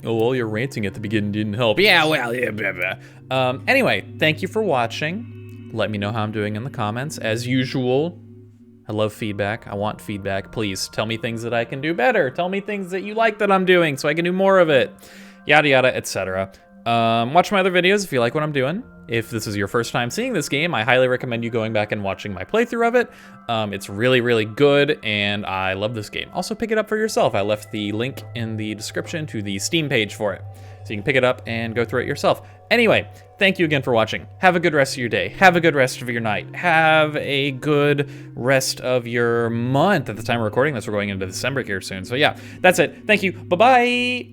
Oh, well, your ranting at the beginning didn't help. Yeah, well, yeah, blah, blah. Anyway, thank you for watching. Let me know how I'm doing in the comments. As usual, I love feedback. I want feedback. Please tell me things that I can do better. Tell me things that you like that I'm doing so I can do more of it. Yada, yada, etc. Watch my other videos if you like what I'm doing. If this is your first time seeing this game, I highly recommend you going back and watching my playthrough of it. It's really, really good, and I love this game. Also, pick it up for yourself. I left the link in the description to the Steam page for it, so you can pick it up and go through it yourself. Anyway, thank you again for watching. Have a good rest of your day. Have a good rest of your night. Have a good rest of your month. At the time of recording this, we're going into December here soon. So yeah, that's it. Thank you. Bye-bye.